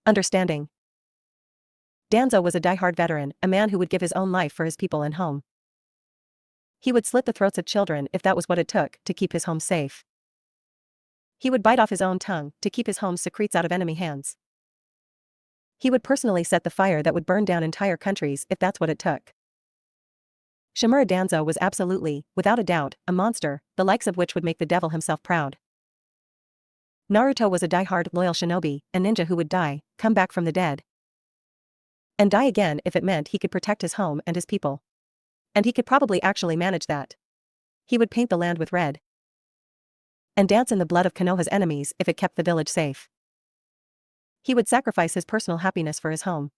Understanding. Danzo was a die-hard veteran, a man who would give his own life for his people and home. He would slit the throats of children if that was what it took to keep his home safe. He would bite off his own tongue to keep his home's secrets out of enemy hands. He would personally set the fire that would burn down entire countries if that's what it took. Shimura Danzo was absolutely, without a doubt, a monster, the likes of which would make the devil himself proud. Naruto was a die-hard, loyal shinobi, a ninja who would die, come back from the dead, and die again if it meant he could protect his home and his people. And he could probably actually manage that. He would paint the land with red and dance in the blood of Konoha's enemies if it kept the village safe. He would sacrifice his personal happiness for his home.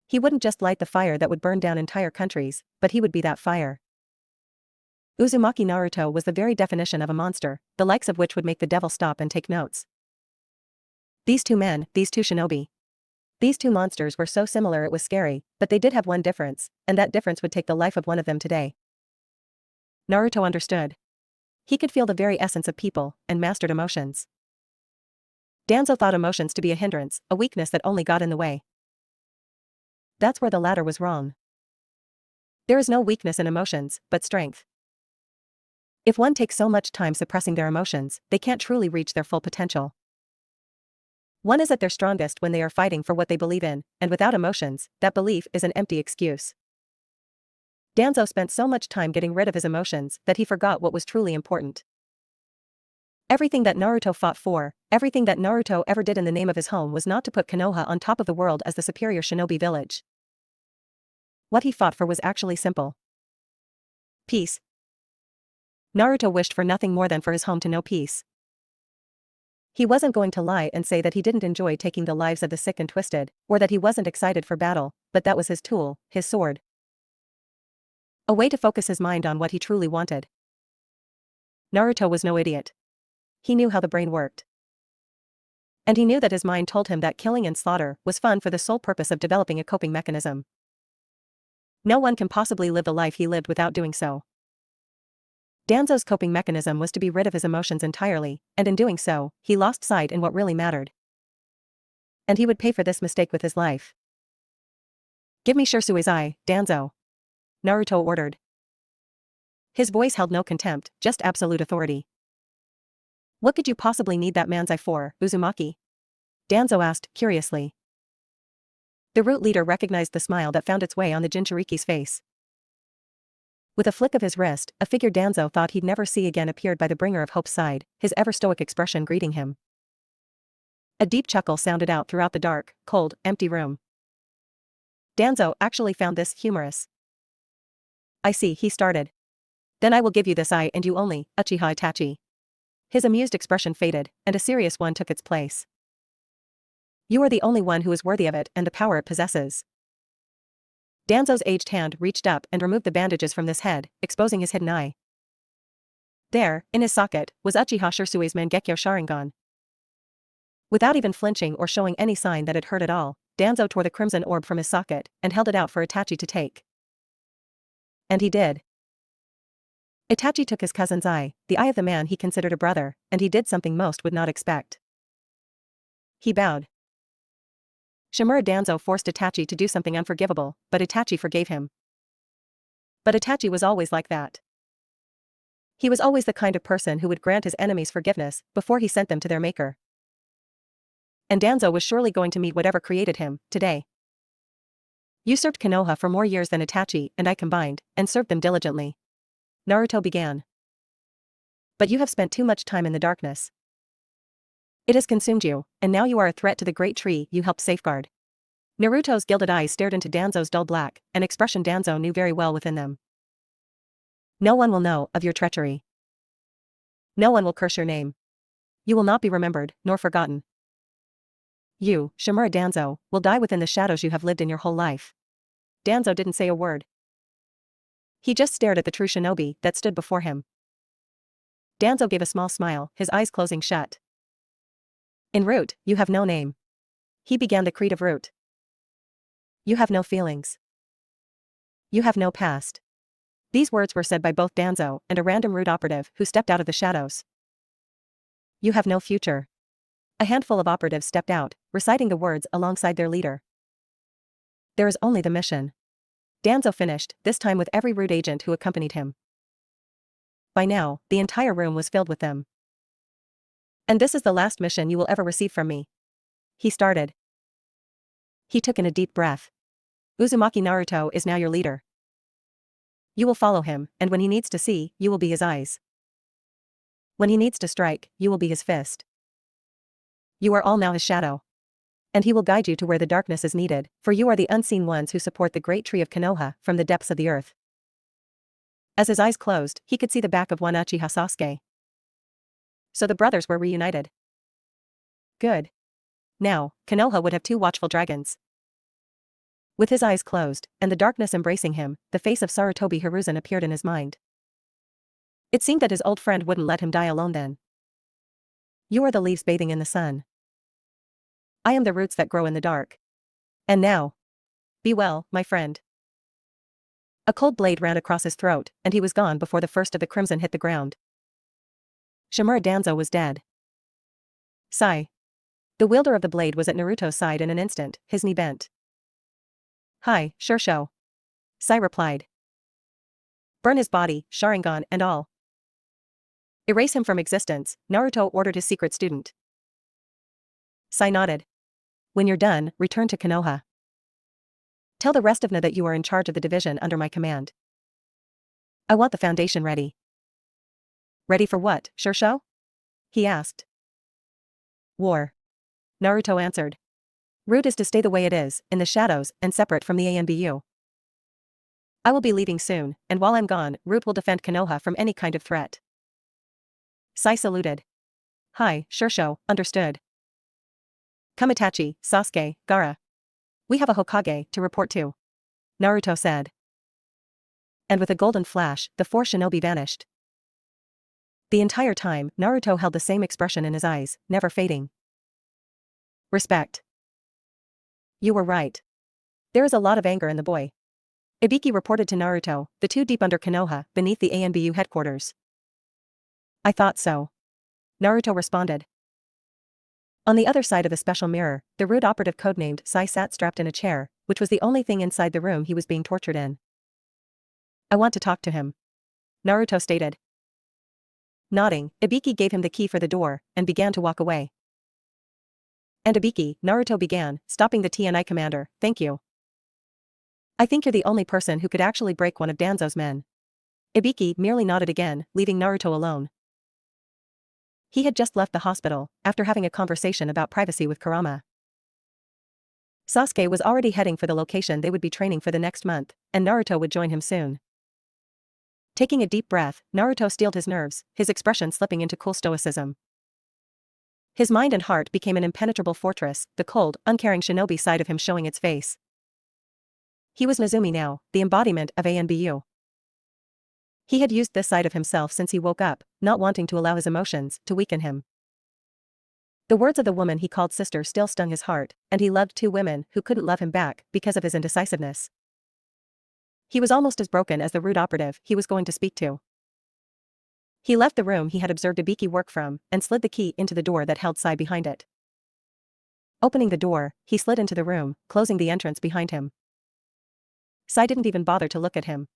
He wouldn't just light the fire that would burn down entire countries, but he would be that fire. Uzumaki Naruto was the very definition of a monster, the likes of which would make the devil stop and take notes. These two men, these two shinobi. These two monsters were so similar it was scary, but they did have one difference, and that difference would take the life of one of them today. Naruto understood. He could feel the very essence of people, and mastered emotions. Danzo thought emotions to be a hindrance, a weakness that only got in the way. That's where the latter was wrong. There is no weakness in emotions, but strength. If one takes so much time suppressing their emotions, they can't truly reach their full potential. One is at their strongest when they are fighting for what they believe in, and without emotions, that belief is an empty excuse. Danzo spent so much time getting rid of his emotions that he forgot what was truly important. Everything that Naruto fought for, everything that Naruto ever did in the name of his home was not to put Konoha on top of the world as the superior shinobi village. What he fought for was actually simple. Peace. Naruto wished for nothing more than for his home to know peace. He wasn't going to lie and say that he didn't enjoy taking the lives of the sick and twisted, or that he wasn't excited for battle, but that was his tool, his sword. A way to focus his mind on what he truly wanted. Naruto was no idiot. He knew how the brain worked. And he knew that his mind told him that killing and slaughter was fun for the sole purpose of developing a coping mechanism. No one can possibly live the life he lived without doing so. Danzo's coping mechanism was to be rid of his emotions entirely, and in doing so, he lost sight in what really mattered. And he would pay for this mistake with his life. "Give me Shirsui's eye, Danzo," Naruto ordered. His voice held no contempt, just absolute authority. "What could you possibly need that man's eye for, Uzumaki?" Danzo asked, curiously. The root leader recognized the smile that found its way on the Jinchuriki's face. With a flick of his wrist, a figure Danzo thought he'd never see again appeared by the bringer of hope's side, his ever-stoic expression greeting him. A deep chuckle sounded out throughout the dark, cold, empty room. Danzo actually found this humorous. "I see," he started. "Then I will give you this eye and you only, Uchiha Itachi." His amused expression faded, and a serious one took its place. "You are the only one who is worthy of it and the power it possesses." Danzo's aged hand reached up and removed the bandages from this head, exposing his hidden eye. There, in his socket, was Uchiha Shirsui's Mangekyo Sharingan. Without even flinching or showing any sign that it hurt at all, Danzo tore the crimson orb from his socket and held it out for Itachi to take. And he did. Itachi took his cousin's eye, the eye of the man he considered a brother, and he did something most would not expect. He bowed. Shimura Danzo forced Itachi to do something unforgivable, but Itachi forgave him. But Itachi was always like that. He was always the kind of person who would grant his enemies forgiveness before he sent them to their maker. And Danzo was surely going to meet whatever created him, today. "You served Konoha for more years than Itachi and I combined, and served them diligently," Naruto began. "But you have spent too much time in the darkness. It has consumed you, and now you are a threat to the great tree you helped safeguard." Naruto's gilded eyes stared into Danzo's dull black, an expression Danzo knew very well within them. "No one will know of your treachery. No one will curse your name. You will not be remembered, nor forgotten. You, Shimura Danzo, will die within the shadows you have lived in your whole life." Danzo didn't say a word. He just stared at the true shinobi that stood before him. Danzo gave a small smile, his eyes closing shut. "In root, you have no name." He began the creed of root. "You have no feelings. You have no past." These words were said by both Danzo and a random root operative who stepped out of the shadows. "You have no future." A handful of operatives stepped out, reciting the words alongside their leader. "There is only the mission." Danzo finished, this time with every root agent who accompanied him. By now, the entire room was filled with them. "And this is the last mission you will ever receive from me," he started. He took in a deep breath. "Uzumaki Naruto is now your leader. You will follow him, and when he needs to see, you will be his eyes. When he needs to strike, you will be his fist. You are all now his shadow. And he will guide you to where the darkness is needed, for you are the unseen ones who support the great tree of Konoha from the depths of the earth." As his eyes closed, he could see the back of one Uchiha Sasuke. So the brothers were reunited. Good. Now, Konoha would have two watchful dragons. With his eyes closed, and the darkness embracing him, the face of Sarutobi Hiruzen appeared in his mind. It seemed that his old friend wouldn't let him die alone then. "You are the leaves bathing in the sun. I am the roots that grow in the dark. And now, be well, my friend." A cold blade ran across his throat, and he was gone before the first of the crimson hit the ground. Shimura Danzo was dead. Sigh. The wielder of the blade was at Naruto's side in an instant, his knee bent. "Hi, Shursho." Sai replied. "Burn his body, Sharingan and all. Erase him from existence," Naruto ordered his secret student. Sai nodded. "When you're done, return to Konoha. Tell the rest of Na that you are in charge of the division under my command. I want the foundation ready." "Ready for what, Shursho?" he asked. "War," Naruto answered. "Root is to stay the way it is, in the shadows and separate from the ANBU. I will be leaving soon, and while I'm gone, Root will defend Konoha from any kind of threat." Sai saluted. "Hi, Shursho, understood. Come Itachi, Sasuke, Gaara. We have a Hokage to report to," Naruto said. And with a golden flash, the four shinobi vanished. The entire time, Naruto held the same expression in his eyes, never fading. "Respect. You were right. There is a lot of anger in the boy." Ibiki reported to Naruto, the two deep under Konoha, beneath the ANBU headquarters. I thought so. Naruto responded. On the other side of the special mirror, the roed operative codenamed Sai sat strapped in a chair, which was the only thing inside the room he was being tortured in. I want to talk to him. Naruto stated. Nodding, Ibiki gave him the key for the door, and began to walk away. And Ibiki, Naruto began, stopping the TNI commander, thank you. I think you're the only person who could actually break one of Danzo's men. Ibiki merely nodded again, leaving Naruto alone. He had just left the hospital, after having a conversation about privacy with Kurama. Sasuke was already heading for the location they would be training for the next month, and Naruto would join him soon. Taking a deep breath, Naruto steeled his nerves, his expression slipping into cool stoicism. His mind and heart became an impenetrable fortress, the cold, uncaring shinobi side of him showing its face. He was Nezumi now, the embodiment of ANBU. He had used this side of himself since he woke up, not wanting to allow his emotions to weaken him. The words of the woman he called sister still stung his heart, and he loved two women who couldn't love him back because of his indecisiveness. He was almost as broken as the roed operative he was going to speak to. He left the room he had observed Ibiki work from, and slid the key into the door that held Sai behind it. Opening the door, he slid into the room, closing the entrance behind him. Sai didn't even bother to look at him.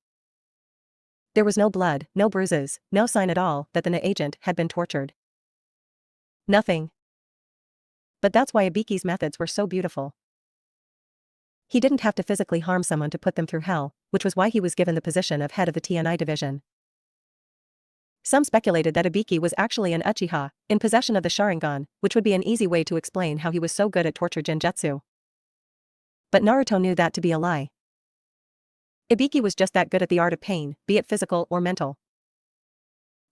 There was no blood, no bruises, no sign at all that the Na agent had been tortured. Nothing. But that's why Ibiki's methods were so beautiful. He didn't have to physically harm someone to put them through hell, which was why he was given the position of head of the TNI division. Some speculated that Ibiki was actually an Uchiha, in possession of the Sharingan, which would be an easy way to explain how he was so good at torture genjutsu. But Naruto knew that to be a lie. Ibiki was just that good at the art of pain, be it physical or mental.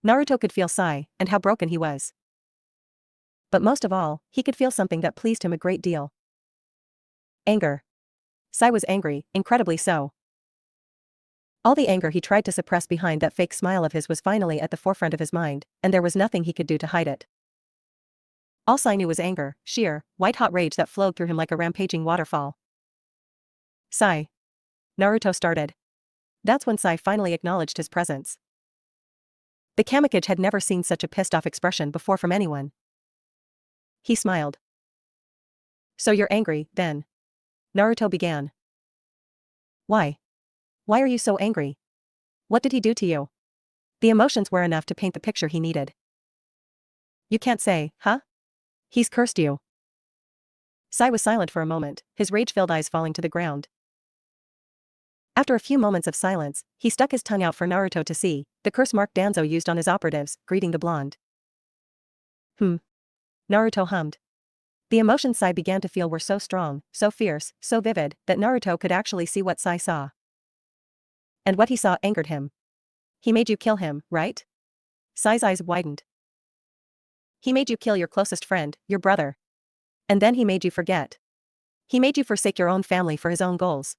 Naruto could feel Sai, and how broken he was. But most of all, he could feel something that pleased him a great deal. Anger. Sai was angry, incredibly so. All the anger he tried to suppress behind that fake smile of his was finally at the forefront of his mind, and there was nothing he could do to hide it. All Sai knew was anger, sheer, white-hot rage that flowed through him like a rampaging waterfall. Sai. Naruto started. That's when Sai finally acknowledged his presence. The Kamikage had never seen such a pissed-off expression before from anyone. He smiled. So you're angry, then? Naruto began. Why? Why are you so angry? What did he do to you? The emotions were enough to paint the picture he needed. You can't say, huh? He's cursed you. Sai was silent for a moment, his rage-filled eyes falling to the ground. After a few moments of silence, he stuck his tongue out for Naruto to see, the curse mark Danzo used on his operatives, greeting the blonde. Naruto hummed. The emotions Sai began to feel were so strong, so fierce, so vivid, that Naruto could actually see what Sai saw. And what he saw angered him. He made you kill him, right? Sai's eyes widened. He made you kill your closest friend, your brother. And then he made you forget. He made you forsake your own family for his own goals.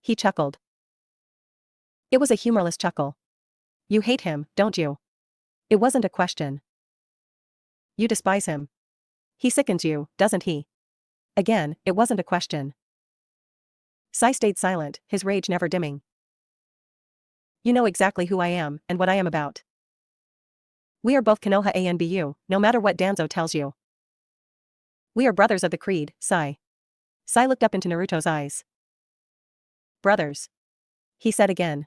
He chuckled. It was a humorless chuckle. You hate him, don't you? It wasn't a question. You despise him. He sickens you, doesn't he? Again, it wasn't a question. Sai stayed silent, his rage never dimming. You know exactly who I am, and what I am about. We are both Konoha ANBU, no matter what Danzo tells you. We are brothers of the creed, Sai. Sai looked up into Naruto's eyes. Brothers. He said again.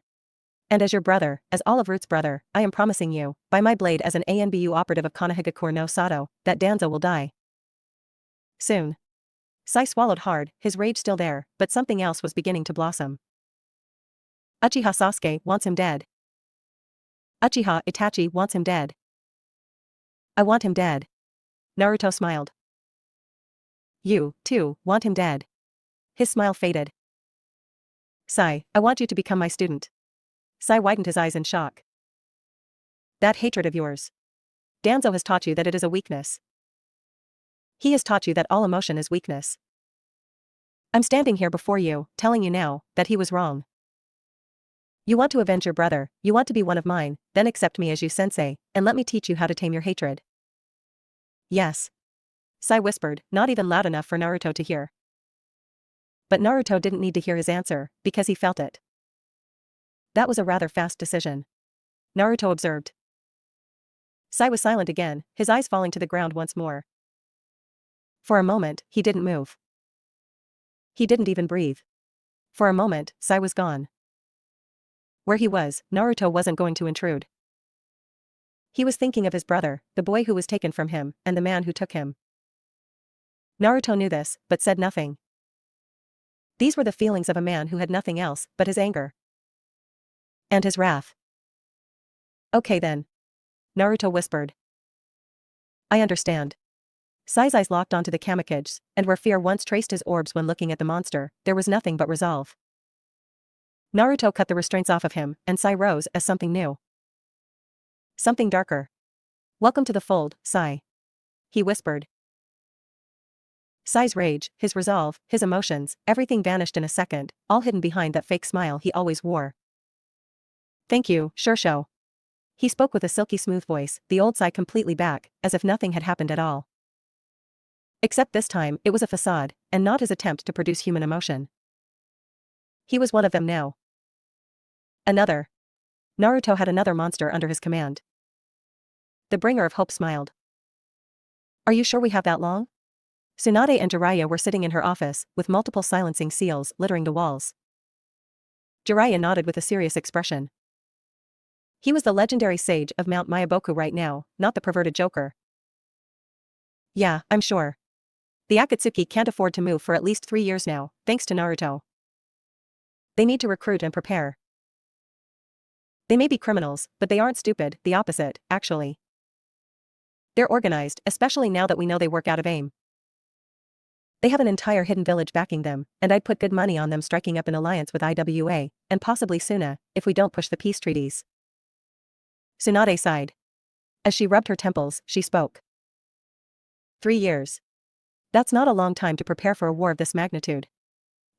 And as your brother, as all of Root's brother, I am promising you, by my blade as an ANBU operative of Konohagakure no Sato, that Danzo will die. Soon. Sai swallowed hard, his rage still there, but something else was beginning to blossom. Uchiha Sasuke wants him dead. Uchiha Itachi wants him dead. I want him dead. Naruto smiled. You, too, want him dead. His smile faded. Sai, I want you to become my student. Sai widened his eyes in shock. That hatred of yours. Danzo has taught you that it is a weakness. He has taught you that all emotion is weakness. I'm standing here before you, telling you now, that he was wrong. You want to avenge your brother, you want to be one of mine, then accept me as you sensei, and let me teach you how to tame your hatred. Yes. Sai whispered, not even loud enough for Naruto to hear. But Naruto didn't need to hear his answer, because he felt it. That was a rather fast decision. Naruto observed. Sai was silent again, his eyes falling to the ground once more. For a moment, he didn't move. He didn't even breathe. For a moment, Sai was gone. Where he was, Naruto wasn't going to intrude. He was thinking of his brother, the boy who was taken from him, and the man who took him. Naruto knew this, but said nothing. These were the feelings of a man who had nothing else but his anger. And his wrath. Okay then. Naruto whispered. I understand. Sai's eyes locked onto the Kamikids, and where fear once traced his orbs when looking at the monster, there was nothing but resolve. Naruto cut the restraints off of him, and Sai rose as something new. Something darker. Welcome to the fold, Sai. He whispered. Sai's rage, his resolve, his emotions, everything vanished in a second, all hidden behind that fake smile he always wore. Thank you, Shursho. He spoke with a silky smooth voice, the old Sai completely back, as if nothing had happened at all. Except this time, it was a facade, and not his attempt to produce human emotion. He was one of them now. Another. Naruto had another monster under his command. The bringer of hope smiled. Are you sure we have that long? Tsunade and Jiraiya were sitting in her office, with multiple silencing seals littering the walls. Jiraiya nodded with a serious expression. He was the legendary sage of Mount Myaboku right now, not the perverted joker. Yeah, I'm sure. The Akatsuki can't afford to move for at least 3 years now, thanks to Naruto. They need to recruit and prepare. They may be criminals, but they aren't stupid, the opposite, actually. They're organized, especially now that we know they work out of aim. They have an entire hidden village backing them, and I'd put good money on them striking up an alliance with IWA, and possibly Suna, if we don't push the peace treaties. Tsunade sighed. As she rubbed her temples, she spoke. 3 years. That's not a long time to prepare for a war of this magnitude.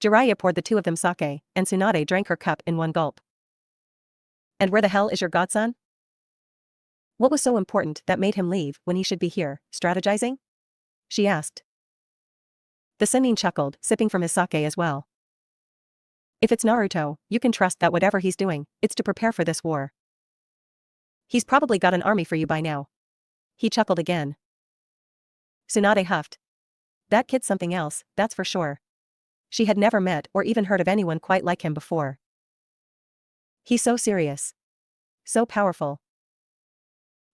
Jiraiya poured the two of them sake, and Tsunade drank her cup in one gulp. And where the hell is your godson? What was so important that made him leave when he should be here, strategizing? She asked. The sennin chuckled, sipping from his sake as well. If it's Naruto, you can trust that whatever he's doing, it's to prepare for this war. He's probably got an army for you by now. He chuckled again. Tsunade huffed. That kid's something else, that's for sure. She had never met or even heard of anyone quite like him before. He's so serious. So powerful.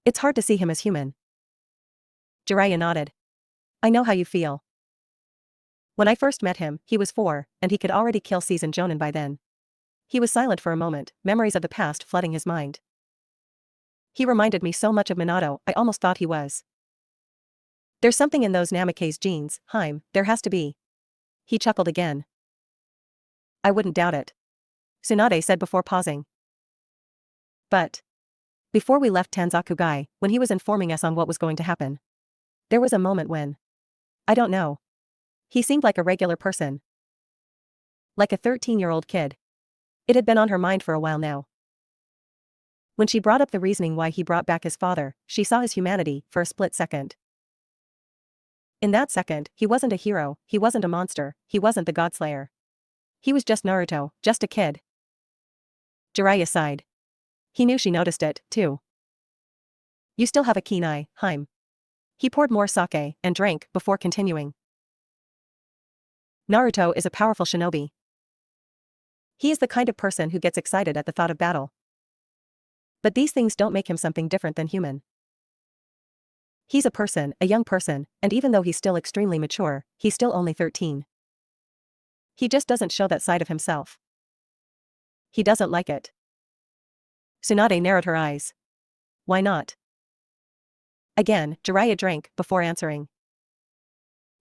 It's hard to see him as human. Jiraiya nodded. I know how you feel. When I first met him, he was 4, and he could already kill seasoned Jonin by then. He was silent for a moment, memories of the past flooding his mind. He reminded me so much of Minato, I almost thought he was. There's something in those Namikaze genes, Haim, there has to be. He chuckled again. I wouldn't doubt it. Tsunade said before pausing. But. Before we left Tanzakugai, when he was informing us on what was going to happen. There was a moment when. I don't know. He seemed like a regular person. Like a 13-year-old kid. It had been on her mind for a while now. When she brought up the reasoning why he brought back his father, she saw his humanity for a split second. In that second, he wasn't a hero, he wasn't a monster, he wasn't the Godslayer. He was just Naruto, just a kid. Jiraiya sighed. He knew she noticed it, too. You still have a keen eye, Haim. He poured more sake and drank before continuing. Naruto is a powerful shinobi. He is the kind of person who gets excited at the thought of battle. But these things don't make him something different than human. He's a person, a young person, and even though he's still extremely mature, he's still only 13. He just doesn't show that side of himself. He doesn't like it. Tsunade narrowed her eyes. Why not? Again, Jiraiya drank before answering.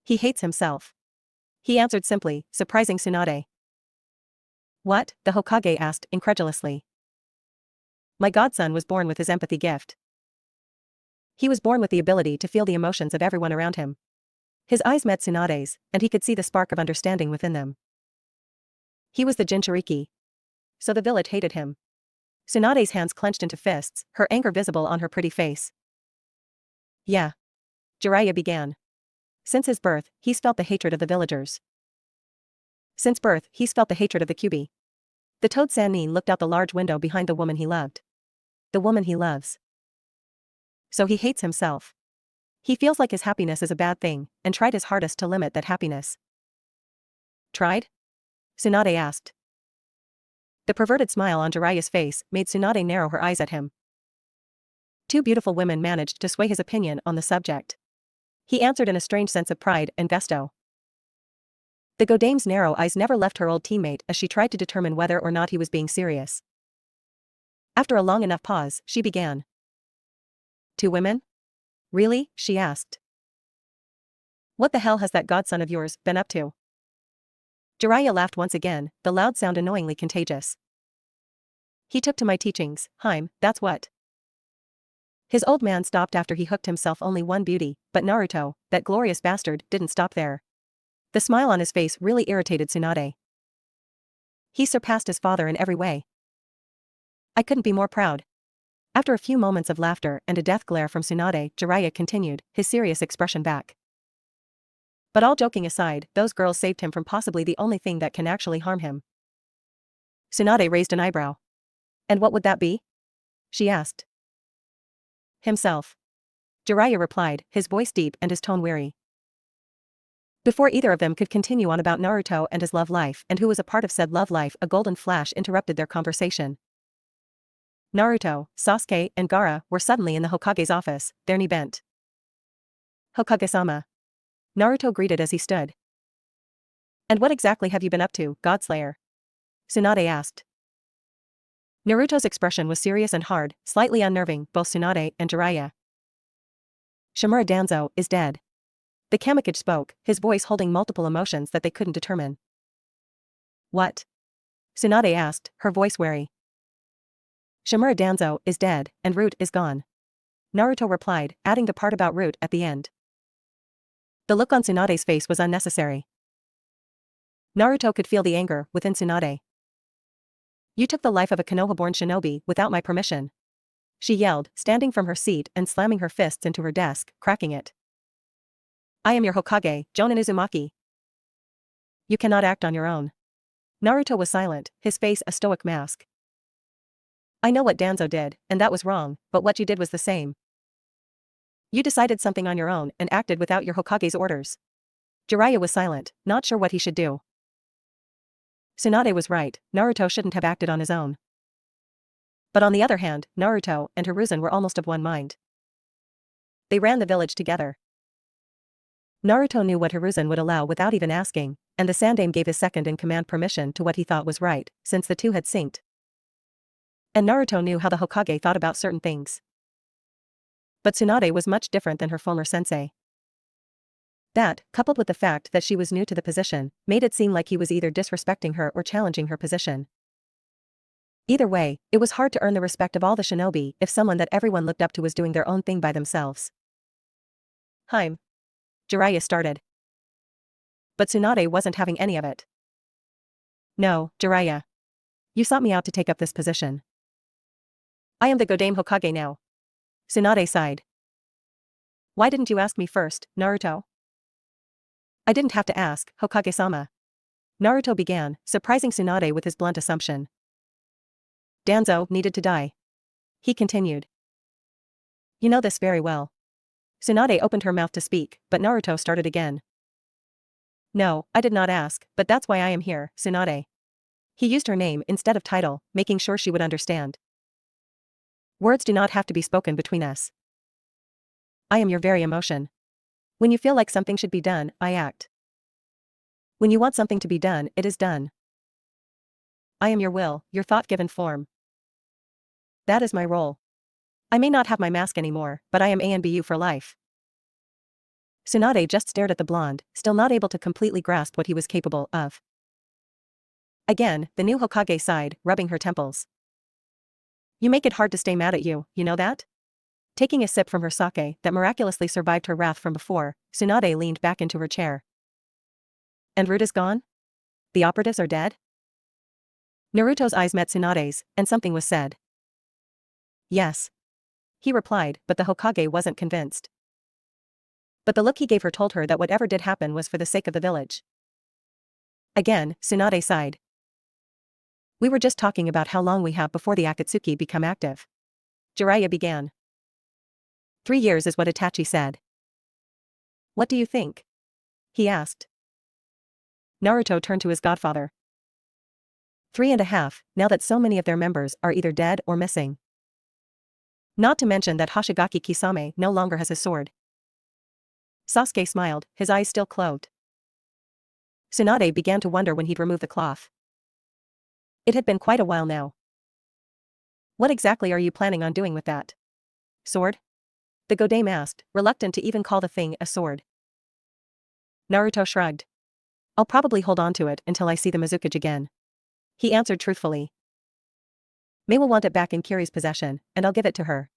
He hates himself. He answered simply, surprising Tsunade. What? The Hokage asked incredulously. My godson was born with his empathy gift. He was born with the ability to feel the emotions of everyone around him. His eyes met Tsunade's, and he could see the spark of understanding within them. He was the Jinchuriki. So the village hated him. Tsunade's hands clenched into fists, her anger visible on her pretty face. Yeah. Jiraiya began. Since his birth, he's felt the hatred of the villagers. Since birth, he's felt the hatred of the Kyuubi. The Toad Sannin looked out the large window behind the woman he loved. The woman he loves. So he hates himself. He feels like his happiness is a bad thing, and tried his hardest to limit that happiness. Tried? Tsunade asked. The perverted smile on Jiraiya's face made Tsunade narrow her eyes at him. Two beautiful women managed to sway his opinion on the subject. He answered in a strange sense of pride and gusto. The Godame's narrow eyes never left her old teammate as she tried to determine whether or not he was being serious. After a long enough pause, she began. Two women? Really? She asked. What the hell has that godson of yours been up to? Jiraiya laughed once again, the loud sound annoyingly contagious. He took to my teachings, Hyme, that's what. His old man stopped after he hooked himself only one beauty, but Naruto, that glorious bastard, didn't stop there. The smile on his face really irritated Tsunade. He surpassed his father in every way. I couldn't be more proud. After a few moments of laughter and a death glare from Tsunade, Jiraiya continued, his serious expression back. But all joking aside, those girls saved him from possibly the only thing that can actually harm him. Tsunade raised an eyebrow. And what would that be? She asked. Himself. Jiraiya replied, his voice deep and his tone weary. Before either of them could continue on about Naruto and his love life and who was a part of said love life, a golden flash interrupted their conversation. Naruto, Sasuke, and Gaara were suddenly in the Hokage's office, their knee bent. Hokage-sama. Naruto greeted as he stood. And what exactly have you been up to, Godslayer? Tsunade asked. Naruto's expression was serious and hard, slightly unnerving both Tsunade and Jiraiya. Shimura Danzo is dead. The Kamikage spoke, his voice holding multiple emotions that they couldn't determine. What? Tsunade asked, her voice wary. Shimura Danzo is dead, and Root is gone. Naruto replied, adding the part about Root at the end. The look on Tsunade's face was unnecessary. Naruto could feel the anger within Tsunade. You took the life of a Konoha-born shinobi without my permission. She yelled, standing from her seat and slamming her fists into her desk, cracking it. I am your Hokage, Jonin Uzumaki. You cannot act on your own. Naruto was silent, his face a stoic mask. I know what Danzo did, and that was wrong, but what you did was the same. You decided something on your own and acted without your Hokage's orders. Jiraiya was silent, not sure what he should do. Tsunade was right, Naruto shouldn't have acted on his own. But on the other hand, Naruto and Hiruzen were almost of one mind. They ran the village together. Naruto knew what Hiruzen would allow without even asking, and the Sandaime gave his second-in-command permission to what he thought was right, since the two had synced. And Naruto knew how the Hokage thought about certain things. But Tsunade was much different than her former sensei. That, coupled with the fact that she was new to the position, made it seem like he was either disrespecting her or challenging her position. Either way, it was hard to earn the respect of all the shinobi if someone that everyone looked up to was doing their own thing by themselves. Hyme. Jiraiya started. But Tsunade wasn't having any of it. No, Jiraiya. You sought me out to take up this position. I am the Godame Hokage now. Tsunade sighed. Why didn't you ask me first, Naruto? I didn't have to ask, Hokage-sama. Naruto began, surprising Tsunade with his blunt assumption. Danzo needed to die. He continued. You know this very well. Tsunade opened her mouth to speak, but Naruto started again. No, I did not ask, but that's why I am here, Tsunade. He used her name instead of title, making sure she would understand. Words do not have to be spoken between us. I am your very emotion. When you feel like something should be done, I act. When you want something to be done, it is done. I am your will, your thought-given form. That is my role. I may not have my mask anymore, but I am ANBU for life. Tsunade just stared at the blonde, still not able to completely grasp what he was capable of. Again, the new Hokage sighed, rubbing her temples. You make it hard to stay mad at you, you know that? Taking a sip from her sake that miraculously survived her wrath from before, Tsunade leaned back into her chair. And Root is gone? The operatives are dead? Naruto's eyes met Tsunade's, and something was said. Yes. He replied, but the Hokage wasn't convinced. But the look he gave her told her that whatever did happen was for the sake of the village. Again, Tsunade sighed. We were just talking about how long we have before the Akatsuki become active. Jiraiya began. 3 years is what Itachi said. What do you think? He asked. Naruto turned to his godfather. 3.5, now that so many of their members are either dead or missing. Not to mention that Hoshigaki Kisame no longer has his sword. Sasuke smiled, his eyes still closed. Tsunade began to wonder when he'd remove the cloth. It had been quite a while now. What exactly are you planning on doing with that sword? The Godame asked, reluctant to even call the thing a sword. Naruto shrugged. I'll probably hold on to it until I see the Mizukage again. He answered truthfully. Mei will want it back in Kiri's possession, and I'll give it to her.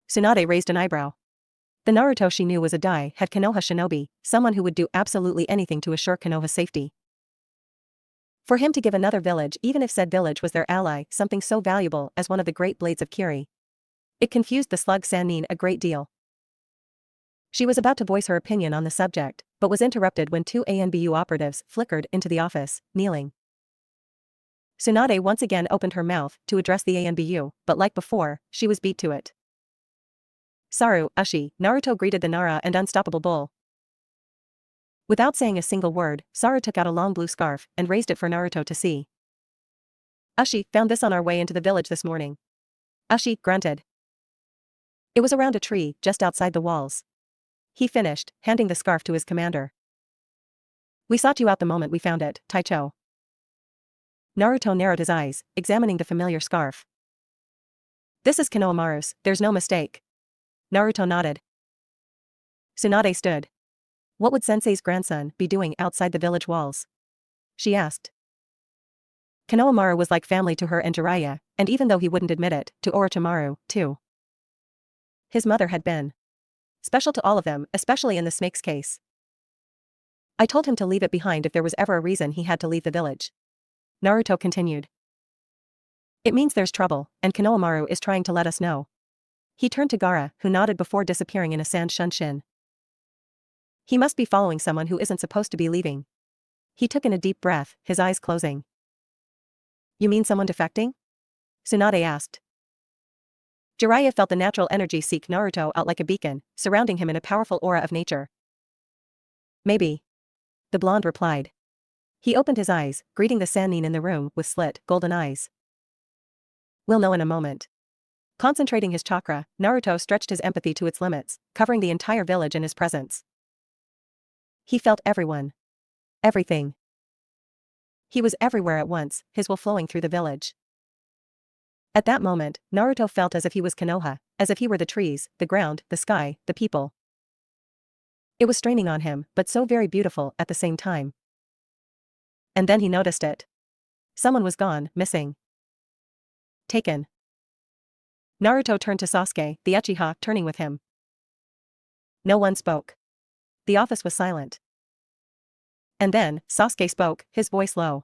Tsunade raised an eyebrow. The Naruto she knew was a die-head Konoha shinobi, someone who would do absolutely anything to assure Konoha's safety. For him to give another village, even if said village was their ally, something so valuable as one of the great blades of Kiri. It confused the slug Sannin a great deal. She was about to voice her opinion on the subject, but was interrupted when 2 ANBU operatives flickered into the office, kneeling. Tsunade once again opened her mouth to address the ANBU, but like before, she was beat to it. Saru, Ushi, Naruto greeted the Nara and unstoppable bull. Without saying a single word, Saru took out a long blue scarf and raised it for Naruto to see. Ushi, found this on our way into the village this morning. Ushi grunted. It was around a tree, just outside the walls. He finished, handing the scarf to his commander. We sought you out the moment we found it, Taicho. Naruto narrowed his eyes, examining the familiar scarf. This is Konohamaru's, there's no mistake. Naruto nodded. Tsunade stood. What would Sensei's grandson be doing outside the village walls? She asked. Konohamaru was like family to her and Jiraiya, and even though he wouldn't admit it, to Orochimaru, too. His mother had been special to all of them, especially in the snake's case. I told him to leave it behind if there was ever a reason he had to leave the village. Naruto continued. It means there's trouble, and Konohamaru is trying to let us know. He turned to Gaara, who nodded before disappearing in a sand shunshin. He must be following someone who isn't supposed to be leaving. He took in a deep breath, his eyes closing. You mean someone defecting? Tsunade asked. Jiraiya felt the natural energy seek Naruto out like a beacon, surrounding him in a powerful aura of nature. Maybe. The blonde replied. He opened his eyes, greeting the Sannin in the room with slit, golden eyes. We'll know in a moment. Concentrating his chakra, Naruto stretched his empathy to its limits, covering the entire village in his presence. He felt everyone. Everything. He was everywhere at once, his will flowing through the village. At that moment, Naruto felt as if he was Konoha, as if he were the trees, the ground, the sky, the people. It was straining on him, but so very beautiful at the same time. And then he noticed it. Someone was gone, missing. Taken. Naruto turned to Sasuke, the Uchiha, turning with him. No one spoke. The office was silent. And then, Sasuke spoke, his voice low.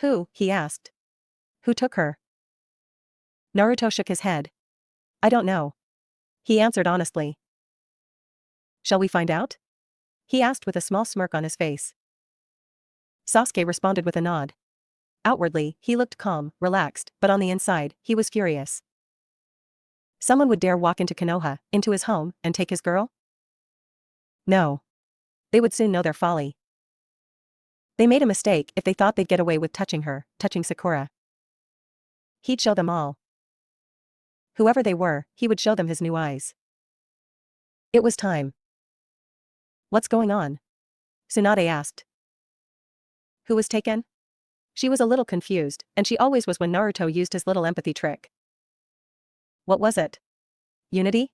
Who, he asked. Who took her? Naruto shook his head. I don't know. He answered honestly. Shall we find out? He asked with a small smirk on his face. Sasuke responded with a nod. Outwardly, he looked calm, relaxed, but on the inside, he was furious. Someone would dare walk into Konoha, into his home, and take his girl? No. They would soon know their folly. They made a mistake if they thought they'd get away with touching her, touching Sakura. He'd show them all. Whoever they were, he would show them his new eyes. It was time. What's going on? Tsunade asked. Who was taken? She was a little confused, and she always was when Naruto used his little empathy trick. What was it? Unity?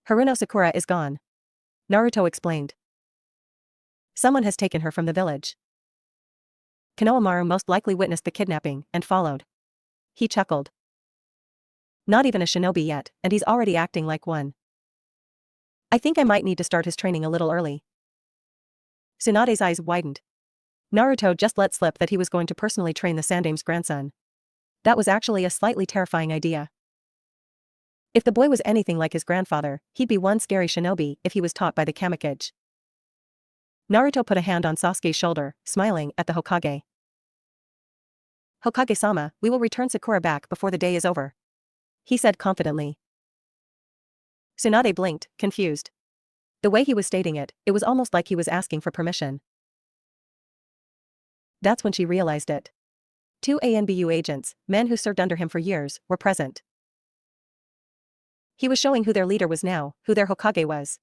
Haruno Sakura is gone. Naruto explained. Someone has taken her from the village. Konohamaru most likely witnessed the kidnapping and followed. He chuckled. Not even a shinobi yet, and he's already acting like one. I think I might need to start his training a little early. Tsunade's eyes widened. Naruto just let slip that he was going to personally train the Sandame's grandson. That was actually a slightly terrifying idea. If the boy was anything like his grandfather, he'd be one scary shinobi if he was taught by the Kamikage. Naruto put a hand on Sasuke's shoulder, smiling at the Hokage. Hokage-sama, we will return Sakura back before the day is over. He said confidently. Tsunade blinked, confused. The way he was stating it, it was almost like he was asking for permission. That's when she realized it. 2 ANBU agents, men who served under him for years, were present. He was showing who their leader was now, who their Hokage was.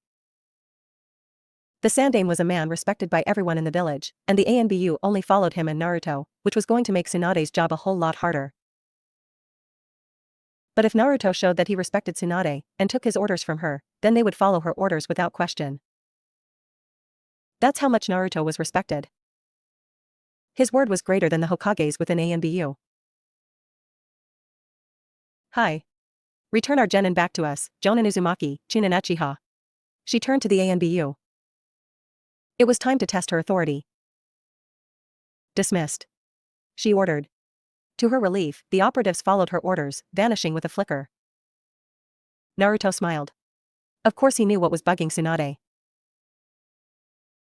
The Sandaime was a man respected by everyone in the village, and the ANBU only followed him and Naruto, which was going to make Tsunade's job a whole lot harder. But if Naruto showed that he respected Tsunade, and took his orders from her, then they would follow her orders without question. That's how much Naruto was respected. His word was greater than the Hokages within ANBU. Hi. Return our Genin back to us, Jonin Uzumaki, Chunin Uchiha. She turned to the ANBU. It was time to test her authority. Dismissed. She ordered. To her relief, the operatives followed her orders, vanishing with a flicker. Naruto smiled. Of course he knew what was bugging Tsunade.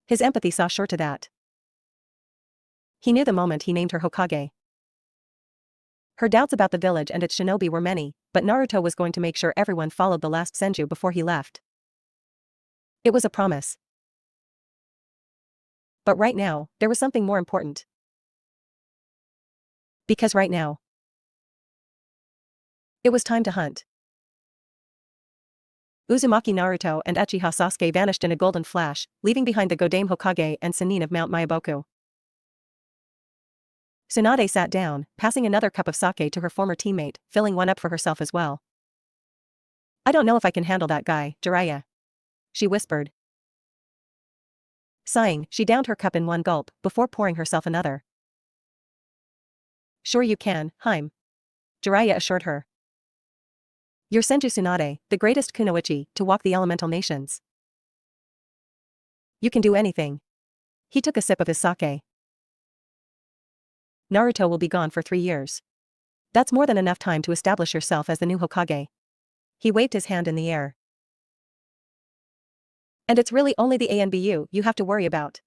His empathy saw sure to that. He knew the moment he named her Hokage. Her doubts about the village and its shinobi were many, but Naruto was going to make sure everyone followed the last senju before he left. It was a promise. But right now, there was something more important. Because right now, it was time to hunt. Uzumaki Naruto and Uchiha Sasuke vanished in a golden flash, leaving behind the Godame Hokage and Sannin of Mount Myaboku. Tsunade sat down, passing another cup of sake to her former teammate, filling one up for herself as well. I don't know if I can handle that guy, Jiraiya. She whispered. Sighing, she downed her cup in one gulp, before pouring herself another. Sure you can, Haim. Jiraiya assured her. You're Senju Tsunade, the greatest kunoichi, to walk the elemental nations. You can do anything. He took a sip of his sake. Naruto will be gone for 3 years. That's more than enough time to establish yourself as the new Hokage. He waved his hand in the air. And it's really only the ANBU you have to worry about.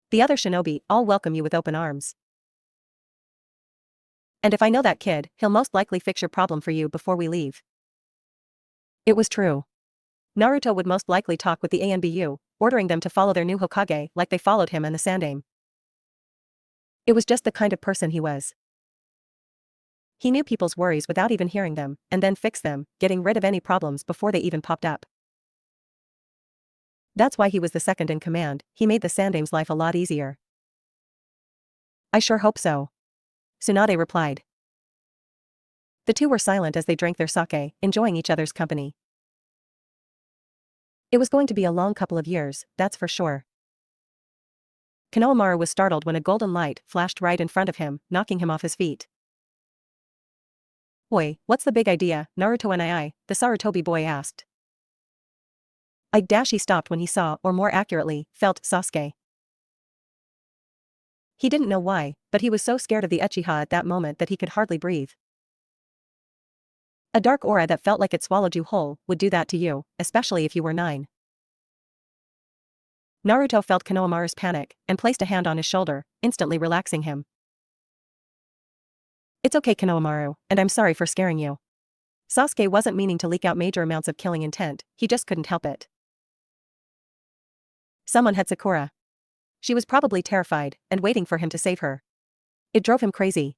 The other shinobi all welcome you with open arms. And if I know that kid, he'll most likely fix your problem for you before we leave. It was true. Naruto would most likely talk with the ANBU, ordering them to follow their new Hokage like they followed him and the Sandaime. It was just the kind of person he was. He knew people's worries without even hearing them, and then fixed them, getting rid of any problems before they even popped up. That's why he was the second in command. He made the Sandaime's life a lot easier. I sure hope so. Tsunade replied. The two were silent as they drank their sake, enjoying each other's company. It was going to be a long couple of years, that's for sure. Konohamaru was startled when a golden light flashed right in front of him, knocking him off his feet. Oi, what's the big idea, Naruto and the Sarutobi boy asked. He stopped when he saw, or more accurately, felt Sasuke. He didn't know why, but he was so scared of the Uchiha at that moment that he could hardly breathe. A dark aura that felt like it swallowed you whole would do that to you, especially if you were 9. Naruto felt Konohamaru's panic, and placed a hand on his shoulder, instantly relaxing him. It's okay Konohamaru, and I'm sorry for scaring you. Sasuke wasn't meaning to leak out major amounts of killing intent, he just couldn't help it. Someone had Sakura. She was probably terrified, and waiting for him to save her. It drove him crazy.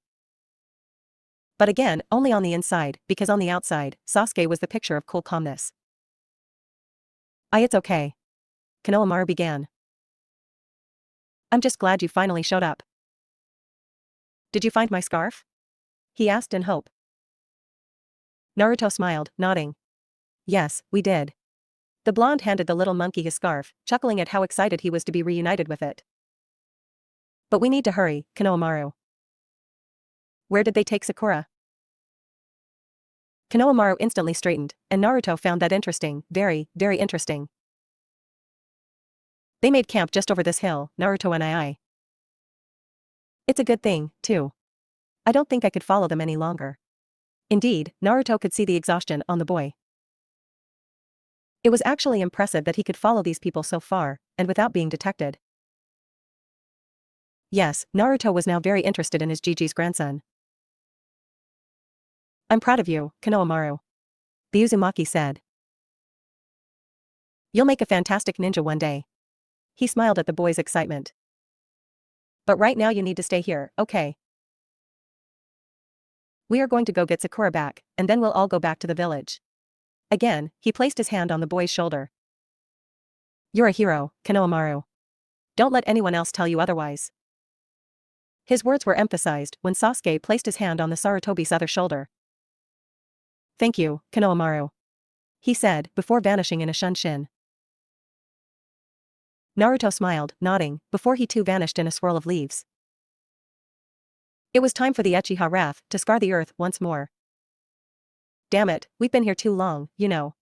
But again, only on the inside, because on the outside, Sasuke was the picture of cool calmness. It's okay. Konohamaru began. I'm just glad you finally showed up. Did you find my scarf? He asked in hope. Naruto smiled, nodding. Yes, we did. The blonde handed the little monkey his scarf, chuckling at how excited he was to be reunited with it. But we need to hurry, Konohamaru. Where did they take Sakura? Konohamaru instantly straightened, and Naruto found that interesting, very, very interesting. They made camp just over this hill, Naruto and It's a good thing, too. I don't think I could follow them any longer. Indeed, Naruto could see the exhaustion on the boy. It was actually impressive that he could follow these people so far, and without being detected. Yes, Naruto was now very interested in his Gigi's grandson. I'm proud of you, Konohamaru. the Uzumaki said. You'll make a fantastic ninja one day. He smiled at the boy's excitement. But right now you need to stay here, okay? We are going to go get Sakura back, and then we'll all go back to the village. Again, he placed his hand on the boy's shoulder. You're a hero, Konohamaru. Don't let anyone else tell you otherwise. His words were emphasized when Sasuke placed his hand on the Sarutobi's other shoulder. Thank you, Konohamaru. He said, before vanishing in a shunshin. Naruto smiled, nodding, before he too vanished in a swirl of leaves. It was time for the Uchiha wrath to scar the earth once more. Damn it, we've been here too long, you know.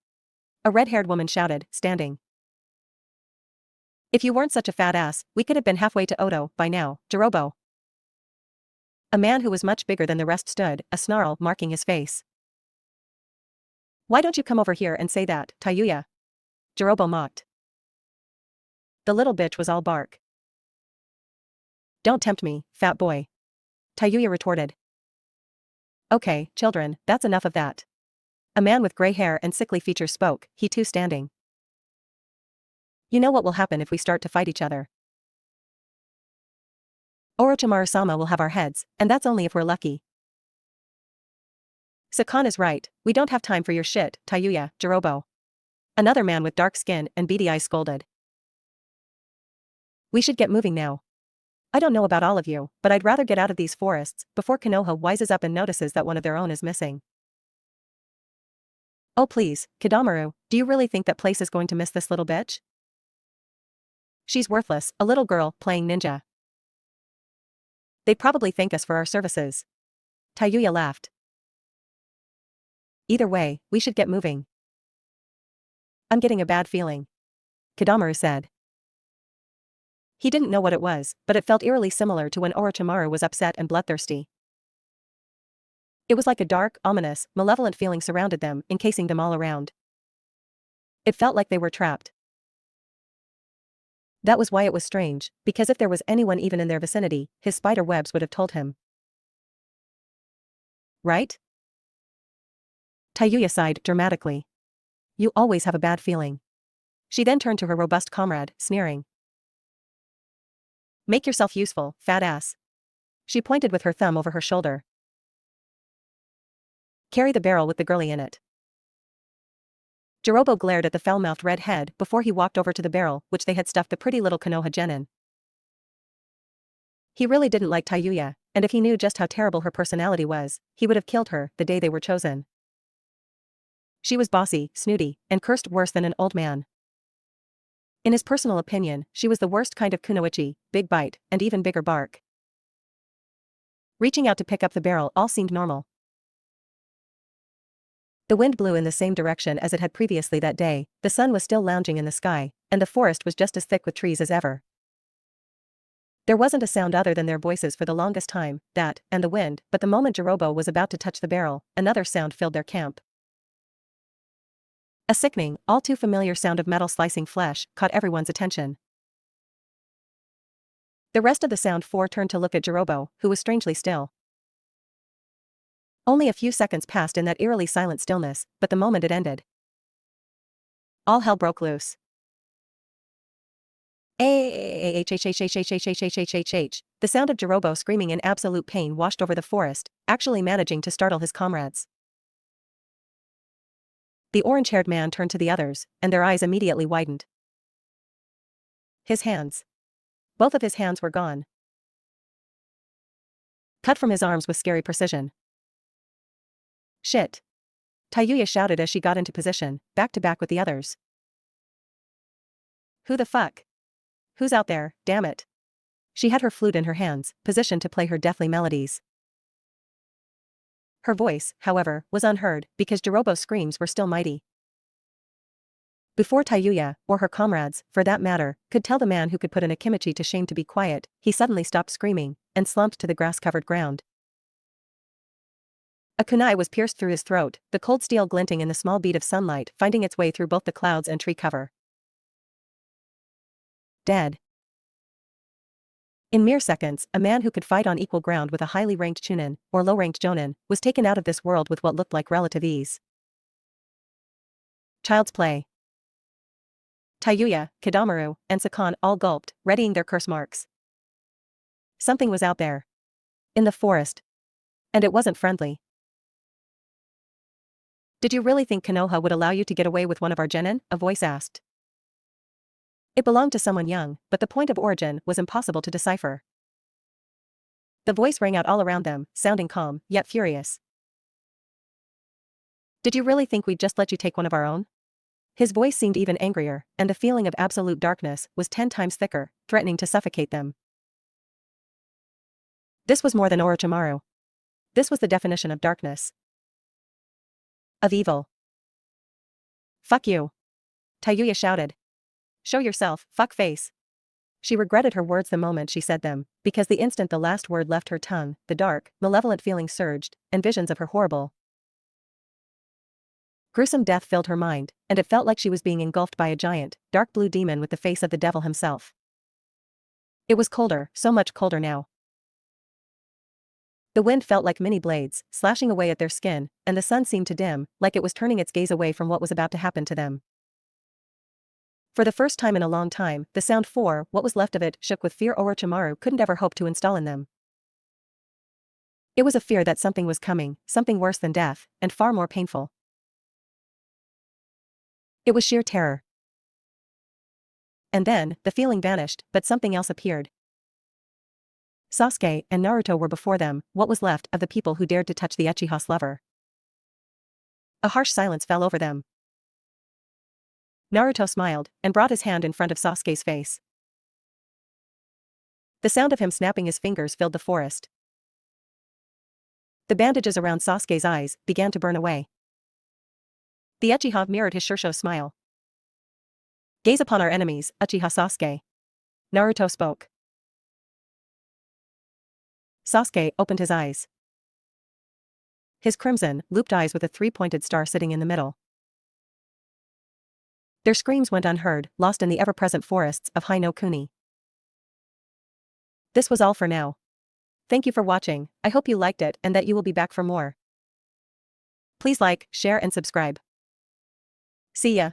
A red-haired woman shouted, standing. If you weren't such a fat ass, we could have been halfway to Oto by now, Jirobo. A man who was much bigger than the rest stood, a snarl marking his face. Why don't you come over here and say that, Tayuya? Jirobo mocked. The little bitch was all bark. Don't tempt me, fat boy. Tayuya retorted. Okay, children, that's enough of that. A man with gray hair and sickly features spoke, he too standing. You know what will happen if we start to fight each other. Orochimaru-sama will have our heads, and that's only if we're lucky. Sakan is right, we don't have time for your shit, Tayuya, Jirobo. Another man with dark skin and beady eyes scolded. We should get moving now. I don't know about all of you, but I'd rather get out of these forests before Konoha wises up and notices that one of their own is missing. Oh please, Kidamaru, do you really think that place is going to miss this little bitch? She's worthless, a little girl playing ninja. They'd probably thank us for our services. Tayuya laughed. Either way, we should get moving. I'm getting a bad feeling. Kidamaru said. He didn't know what it was, but it felt eerily similar to when Orochimaru was upset and bloodthirsty. It was like a dark, ominous, malevolent feeling surrounded them, encasing them all around. It felt like they were trapped. That was why it was strange, because if there was anyone even in their vicinity, his spider webs would have told him. Right? Tayuya sighed dramatically. You always have a bad feeling. She then turned to her robust comrade, sneering. Make yourself useful, fat ass. She pointed with her thumb over her shoulder. Carry the barrel with the girlie in it. Jirobo glared at the foul-mouthed red head before he walked over to the barrel which they had stuffed the pretty little Konoha gen in. He really didn't like Tayuya, and if he knew just how terrible her personality was, he would have killed her the day they were chosen. She was bossy, snooty, and cursed worse than an old man. In his personal opinion, she was the worst kind of kunoichi, big bite, and even bigger bark. Reaching out to pick up the barrel all seemed normal. The wind blew in the same direction as it had previously that day, the sun was still lounging in the sky, and the forest was just as thick with trees as ever. There wasn't a sound other than their voices for the longest time, that, and the wind, but the moment Jirobo was about to touch the barrel, another sound filled their camp. A sickening, all too familiar sound of metal slicing flesh caught everyone's attention. The rest of the sound four turned to look at Jirobo, who was strangely still. Only a few seconds passed in that eerily silent stillness, but the moment it ended, all hell broke loose. The sound of Jirobo screaming in absolute pain washed over the forest, actually managing to startle his comrades. The orange-haired man turned to the others, and their eyes immediately widened. His hands. Both of his hands were gone. Cut from his arms with scary precision. Shit. Tayuya shouted as she got into position, back to back with the others. Who the fuck? Who's out there, damn it? She had her flute in her hands, positioned to play her deathly melodies. Her voice, however, was unheard, because Jirobo's screams were still mighty. Before Tayuya, or her comrades, for that matter, could tell the man who could put an Akimichi to shame to be quiet, he suddenly stopped screaming, and slumped to the grass-covered ground. A kunai was pierced through his throat, the cold steel glinting in the small bead of sunlight finding its way through both the clouds and tree cover. Dead. In mere seconds, a man who could fight on equal ground with a highly ranked chunin, or low-ranked jonin, was taken out of this world with what looked like relative ease. Child's play. Hyuga, Kidamaru, and Sakan all gulped, readying their curse marks. Something was out there. In the forest. And it wasn't friendly. Did you really think Konoha would allow you to get away with one of our genin? A voice asked. It belonged to someone young, but the point of origin was impossible to decipher. The voice rang out all around them, sounding calm, yet furious. Did you really think we'd just let you take one of our own? His voice seemed even angrier, and the feeling of absolute darkness was 10 times thicker, threatening to suffocate them. This was more than Orochimaru. This was the definition of darkness. Of evil. Fuck you. Hyuga shouted. Show yourself, fuckface. She regretted her words the moment she said them, because the instant the last word left her tongue, the dark, malevolent feeling surged, and visions of her horrible, gruesome death filled her mind, and it felt like she was being engulfed by a giant, dark blue demon with the face of the devil himself. It was colder, so much colder now. The wind felt like mini blades, slashing away at their skin, and the sun seemed to dim, like it was turning its gaze away from what was about to happen to them. For the first time in a long time, the sound for what was left of it shook with fear Orochimaru couldn't ever hope to install in them. It was a fear that something was coming, something worse than death, and far more painful. It was sheer terror. And then, the feeling vanished, but something else appeared. Sasuke and Naruto were before them, what was left of the people who dared to touch the Uchiha's lover. A harsh silence fell over them. Naruto smiled, and brought his hand in front of Sasuke's face. The sound of him snapping his fingers filled the forest. The bandages around Sasuke's eyes began to burn away. The Uchiha mirrored his Shursho smile. Gaze upon our enemies, Uchiha Sasuke. Naruto spoke. Sasuke opened his eyes. His crimson, looped eyes with a three-pointed star sitting in the middle. Their screams went unheard, lost in the ever-present forests of Hai no Kuni. This was all for now. Thank you for watching, I hope you liked it and that you will be back for more. Please like, share and subscribe. See ya.